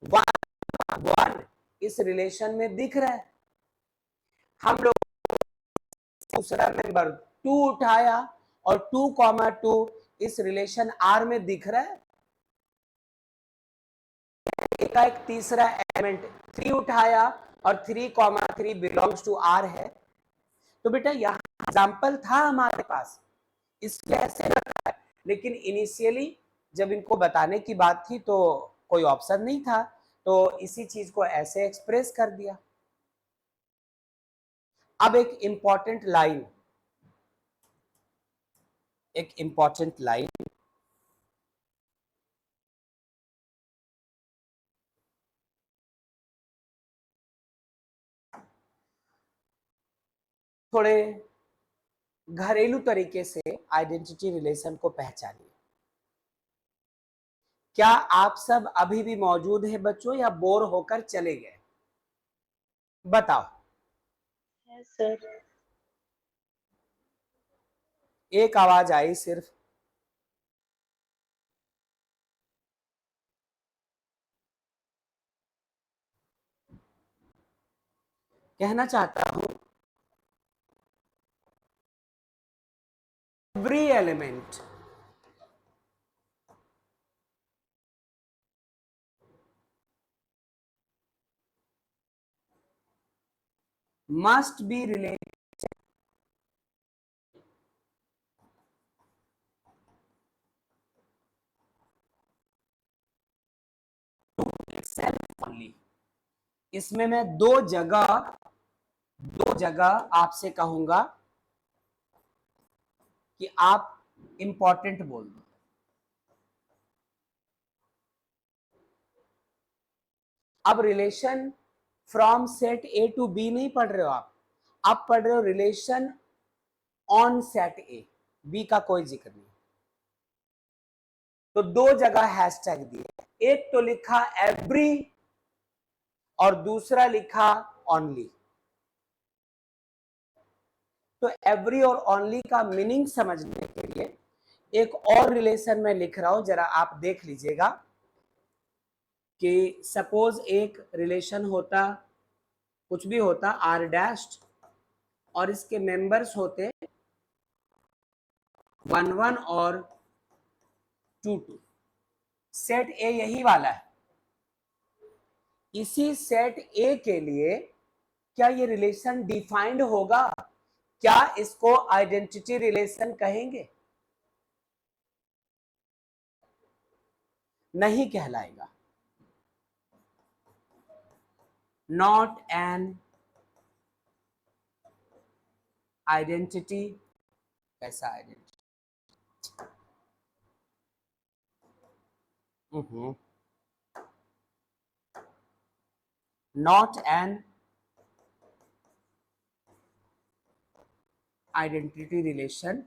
वन इस रिलेशन में दिख रहा है। हम लोग दूसरा नंबर टू उठाया और टू कॉमा टू इस रिलेशन आर में दिख रहा है। एक तीसरा एलिमेंट थ्री उठाया और three comma three belongs to R है। तो बेटा यहाँ एग्जाम्पल था हमारे पास, इसलिए ऐसे रखा है, लेकिन इनिशियली जब इनको बताने की बात थी तो कोई ऑप्शन नहीं था, तो इसी चीज को ऐसे एक्सप्रेस कर दिया। अब एक इंपॉर्टेंट लाइन, एक इंपॉर्टेंट लाइन, थोड़े घरेलू तरीके से आइडेंटिटी रिलेशन को पहचानिए। क्या आप सब अभी भी मौजूद हैं बच्चों, या बोर होकर चले गए? बताओ। Yes, sir. एक आवाज आई सिर्फ। कहना चाहता हूं, every element must be related to itself only। इसमें मैं दो जगह आपसे कहूंगा कि आप इंपॉर्टेंट बोल दो। अब relation from set A to B नहीं पढ़ रहे हो आप पढ़ रहे हो relation on set A, B का कोई जिक्र नहीं। तो दो जगह हैशटैग दिए, एक तो लिखा एवरी और दूसरा लिखा ओनली। तो एवरी और ओनली का मीनिंग समझने के लिए एक और रिलेशन में लिख रहा हूं, जरा आप देख लीजिएगा कि सपोज एक रिलेशन होता, कुछ भी होता आर डैश्ड, और इसके मेंबर्स होते 1 1 और 2 2। सेट ए यही वाला है। इसी सेट ए के लिए क्या ये रिलेशन डिफाइंड होगा? क्या इसको आइडेंटिटी रिलेशन कहेंगे? नहीं कहलाएगा। Not an identity. कैसा identity? not an identity relation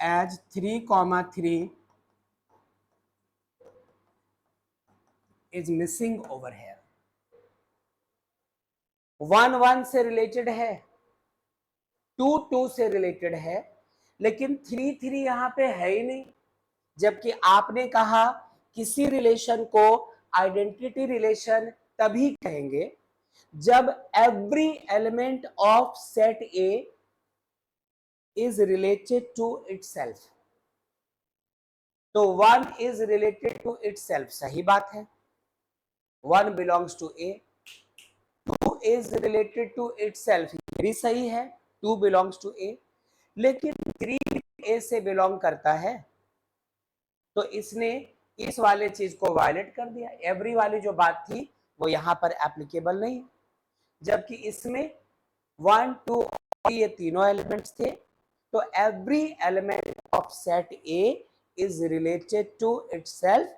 as 3, 3 is missing over here. 1, 1 से रिलेटेड है, 2, 2 से रिलेटेड है, लेकिन 3, 3 यहां पे है ही नहीं। जबकि आपने कहा किसी रिलेशन को आइडेंटिटी रिलेशन तभी कहेंगे जब every element of set A is related to itself. तो 1 इज रिलेटेड टू इटसेल्फ, सही बात है, 1 belongs to A. 2 is related to itself, ये भी सही है, 2 बिलोंग्स टू ए। लेकिन 3 ए से बिलोंग करता है, तो इसने इस वाले चीज को वायलेट कर दिया। एवरी वाली जो बात थी वो यहां पर एप्लीकेबल नहीं, जबकि इसमें 1, 2 ये तीनों एलिमेंट्स थे। तो every element of set A is related to itself,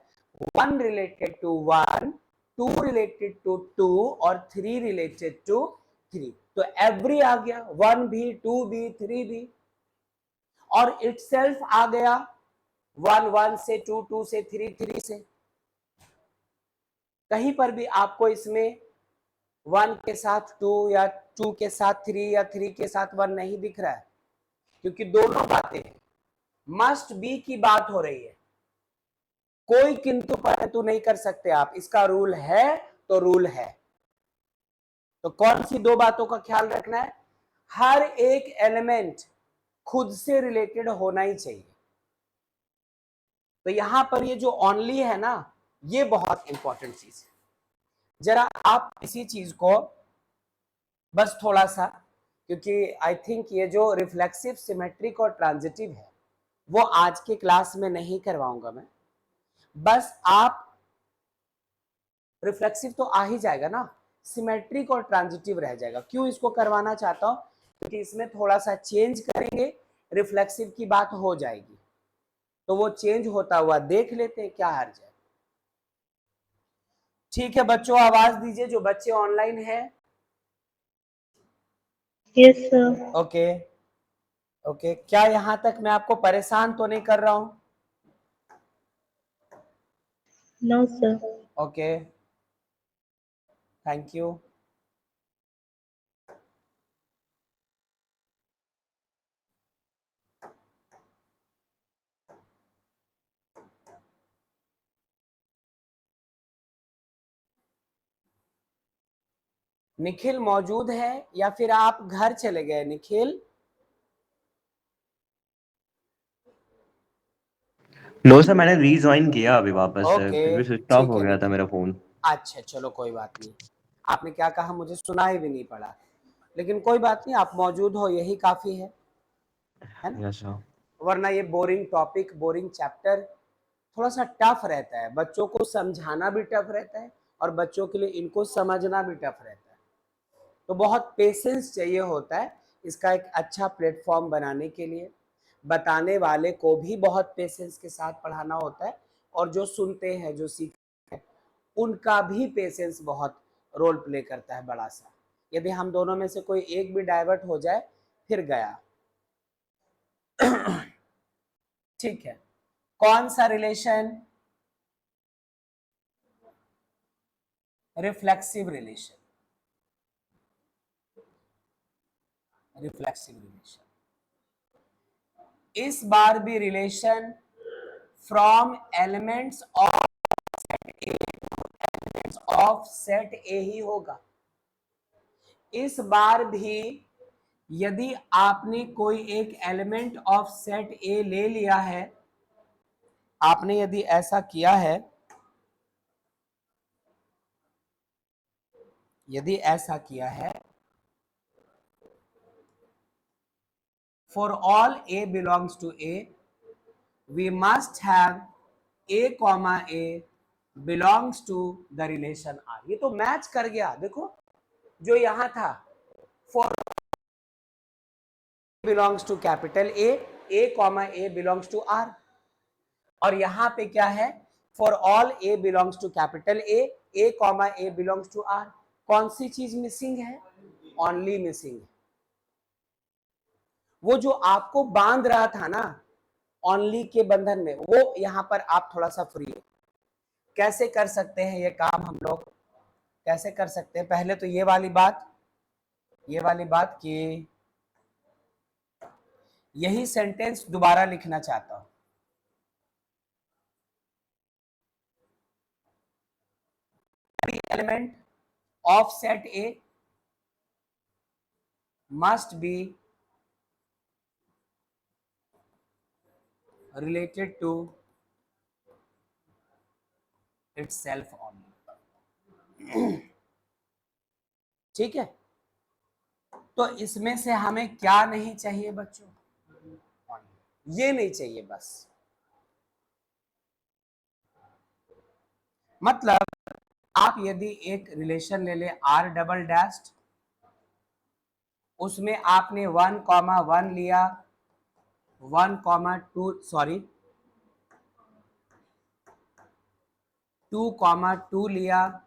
1 related to 1, 2 related to 2 और 3 रिलेटेड टू 3। तो एवरी आ गया, 1 भी, 2 भी, 3 भी, और इटसेल्फ आ गया 1, 1 से, 2, 2 से, 3, 3 से। कहीं पर भी आपको इसमें 1 के साथ 2 या 2 के साथ 3 या 3 के साथ 1 नहीं दिख रहा है, क्योंकि दोनों बातें मस्ट बी की बात हो रही है। कोई किंतु परंतु नहीं कर सकते आप, इसका रूल है तो रूल है। तो कौन सी दो बातों का ख्याल रखना है? हर एक एलिमेंट खुद से रिलेटेड होना ही चाहिए। तो यहां पर ये जो ओनली है ना, ये बहुत इंपॉर्टेंट चीज है। जरा आप इसी चीज को बस थोड़ा सा, क्योंकि आई थिंक ये जो रिफ्लेक्सिव, सिमेट्रिक और ट्रांजिटिव है वो आज के क्लास में नहीं करवाऊंगा मैं। बस आप, रिफ्लेक्सिव तो आ ही जाएगा ना, सिमेट्रिक और ट्रांजिटिव रह जाएगा। क्यों इसको करवाना चाहता हूं? क्योंकि इसमें थोड़ा सा चेंज करेंगे, रिफ्लेक्सिव की बात हो जाएगी, तो वो चेंज होता हुआ देख लेते हैं, क्या हर्ज है। ठीक है बच्चों, आवाज दीजिए जो बच्चे ऑनलाइन हैं। Yes sir. ओके ओके, क्या यहां तक मैं आपको परेशान तो नहीं कर रहा हूं? No sir. Okay, thank you. Nikhil मौजूद है या फिर आप घर चले गए? निखिल, नो सर, मैंने रीज्वाइन किया अभी वापस से, ओके क्योंकि स्विच ऑफ ठीक हो है गया था निखिल। मेरा फोन। अच्छा चलो कोई बात नहीं, आपने क्या कहा मुझे सुना ही भी नहीं पड़ा, लेकिन कोई बात नहीं, आप मौजूद हो यही काफी है ना? Yes sir. वरना ये बोरिंग टॉपिक, बोरिंग चैप्टर थोड़ा सा टफ रहता है, बच्चों को समझाना भी टफ रहता है और बच्चों के लिए इनको समझना भी टफ रहता है। तो बहुत पेशेंस चाहिए होता है इसका एक अच्छा प्लेटफॉर्म बनाने के लिए। बताने वाले को भी बहुत पेशेंस के साथ पढ़ाना होता है, और जो सुनते हैं, जो सीखते हैं, उनका भी पेशेंस बहुत रोल प्ले करता है बड़ा सा। यदि हम दोनों में से कोई एक भी डाइवर्ट हो जाए फिर गया। ठीक है, कौन सा relation? Reflexive relation, reflexive relation. इस बार भी relation from elements of set A to elements of set A ही होगा। इस बार भी यदि आपने कोई एक एलिमेंट ऑफ सेट ए ले लिया है, आपने यदि ऐसा किया है, यदि ऐसा किया है, for all a belongs to a, we must have a comma a belongs to the relation R। ये तो मैच कर गया, देखो जो यहां था, for belongs to capital A, a comma a belongs to R, और यहां पे क्या है, for all a belongs to capital A comma a belongs to R. कौन सी चीज मिसिंग है? ओनली मिसिंग है। वो जो आपको बांध रहा था ना ओनली के बंधन में, वो यहां पर आप थोड़ा सा फ्री हो। कैसे कर सकते हैं ये काम हम लोग? कैसे कर सकते हैं? पहले तो ये वाली बात कि यही सेंटेंस दोबारा लिखना चाहता हूं। Element of set A must be related to itself only। ठीक है, तो इसमें से हमें क्या नहीं चाहिए बच्चों? ये नहीं चाहिए बस। मतलब आप यदि एक रिलेशन ले ले आर डबल डैश्ड, उसमें आपने 1,1 लिया, 1,2 सॉरी 2,2 लिया,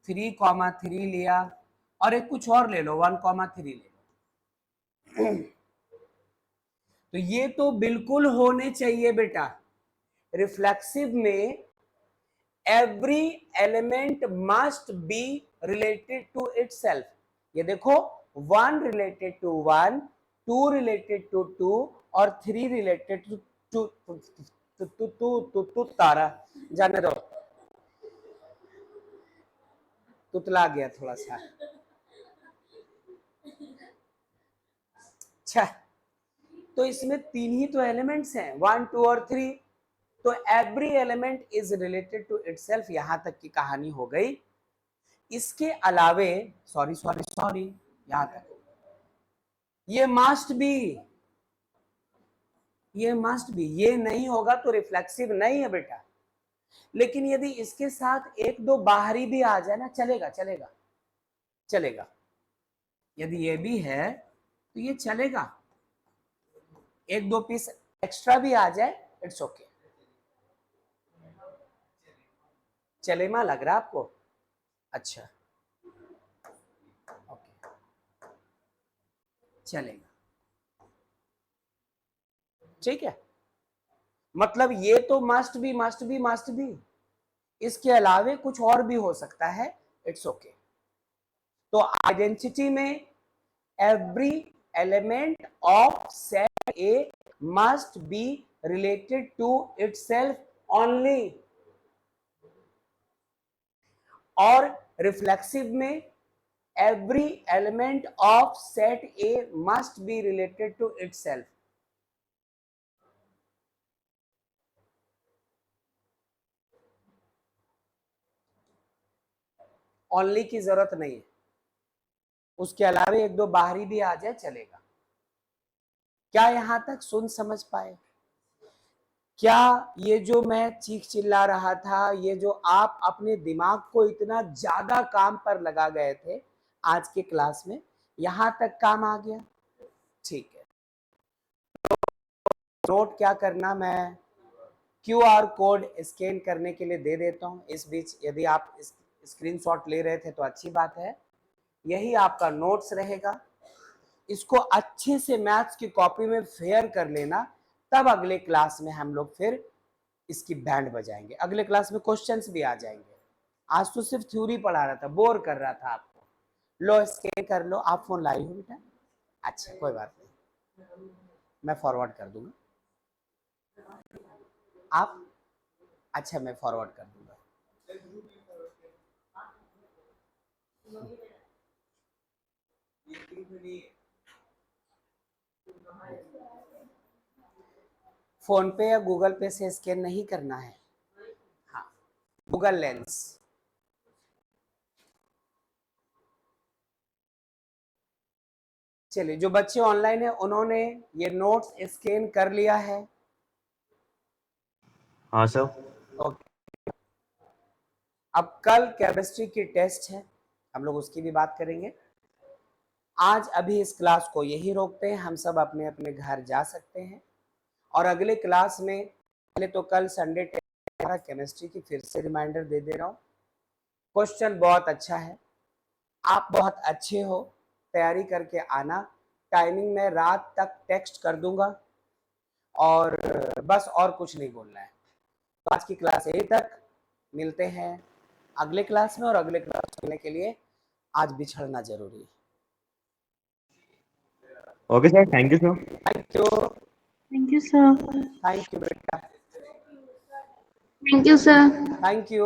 3,3 लिया, और एक कुछ और ले लो 1,3 ले लो। तो ये तो बिल्कुल होने चाहिए बेटा। रिफ्लेक्सिव में every element must be related to itself. ये देखो 1 रिलेटेड टू 1, 2 रिलेटेड टू 2 और 3 रिलेटेड टू तारा। जाने दो, तुतला गया थोड़ा सा। अच्छा, तो इसमें 3 ही तो एलिमेंट्स हैं, 1, 2 और 3। तो every element is related to itself, यहां तक की कहानी हो गई। इसके अलावे सॉरी यहां तक ये मस्ट बी, ये नहीं होगा तो रिफ्लेक्सिव नहीं है बेटा। लेकिन यदि इसके साथ एक दो बाहरी भी आ जाए ना, चलेगा। यदि ये भी है तो ये चलेगा, एक दो पीस एक्स्ट्रा भी आ जाए, इट्स ओके। चलेमा लग रहा आपको? अच्छा, ओके, चलेगा, ठीक है। मतलब ये तो मस्ट बी, इसके अलावे कुछ और भी हो सकता है, इट्स ओके। तो आइडेंटिटी में every element of set A must be related to itself only, और रिफ्लेक्सिव में every element of set A must be related to itself. Only की जरूरत नहीं है, उसके अलावा एक दो बाहरी भी आ जाए चलेगा। क्या यहां तक सुन समझ पाए? क्या ये जो मैं चीख चिल्ला रहा था, ये जो आप अपने दिमाग को इतना ज्यादा काम पर लगा गए थे आज के क्लास में, यहां तक काम आ गया? ठीक है, नोट क्या करना, मैं QR कोड स्कैन करने के लिए दे देता हूं। इस बीच यदि आप स्क्रीनशॉट ले रहे थे तो अच्छी बात है, यही आपका नोट्स रहेगा। इसको अच्छे से मैथ्स की कॉपी में फेयर कर लेना, तब अगले क्लास में हम लोग फिर इसकी बैंड बजाएंगे। अगले क्लास में क्वेश्चंस भी आ जाएंगे। आज तो सिर्फ थ्योरी पढ़ा रहा था, बोर कर रहा था आपको। लो स्कैन कर लो। आप फोन लाई हो बेटा? अच्छा, कोई बात नहीं, मैं फॉरवर्ड कर दूंगा। आप अच्छा, मैं फॉरवर्ड कर दूंगा। फोन पे या गूगल पे से स्कैन नहीं करना है, हाँ, गूगल लेंस। चलिए, जो बच्चे ऑनलाइन है उन्होंने ये नोट्स स्कैन कर लिया है? हाँ सर। ओके, अब कल केमिस्ट्री की टेस्ट है, हम लोग उसकी भी बात करेंगे। आज अभी इस क्लास को यही रोकते हैं, हम सब अपने अपने घर जा सकते हैं, और अगले क्लास में पहले तो कल संडे केमिस्ट्री की फिर से रिमाइंडर दे दे रहा हूँ। क्वेश्चन बहुत अच्छा है, आप बहुत अच्छे हो, तैयारी करके आना। टाइमिंग में रात तक टेक्स्ट कर दूंगा और बस और कुछ नहीं बोलना है। तो आज की क्लास यहीं तक, मिलते हैं अगले क्लास में, और अगले क्लास मिलने के लिए आज बिछड़ना जरूरी है। Okay sir, thank you sir. Thank you, Thank you, sir. Thank you बेटा, Thank you, sir. Thank you.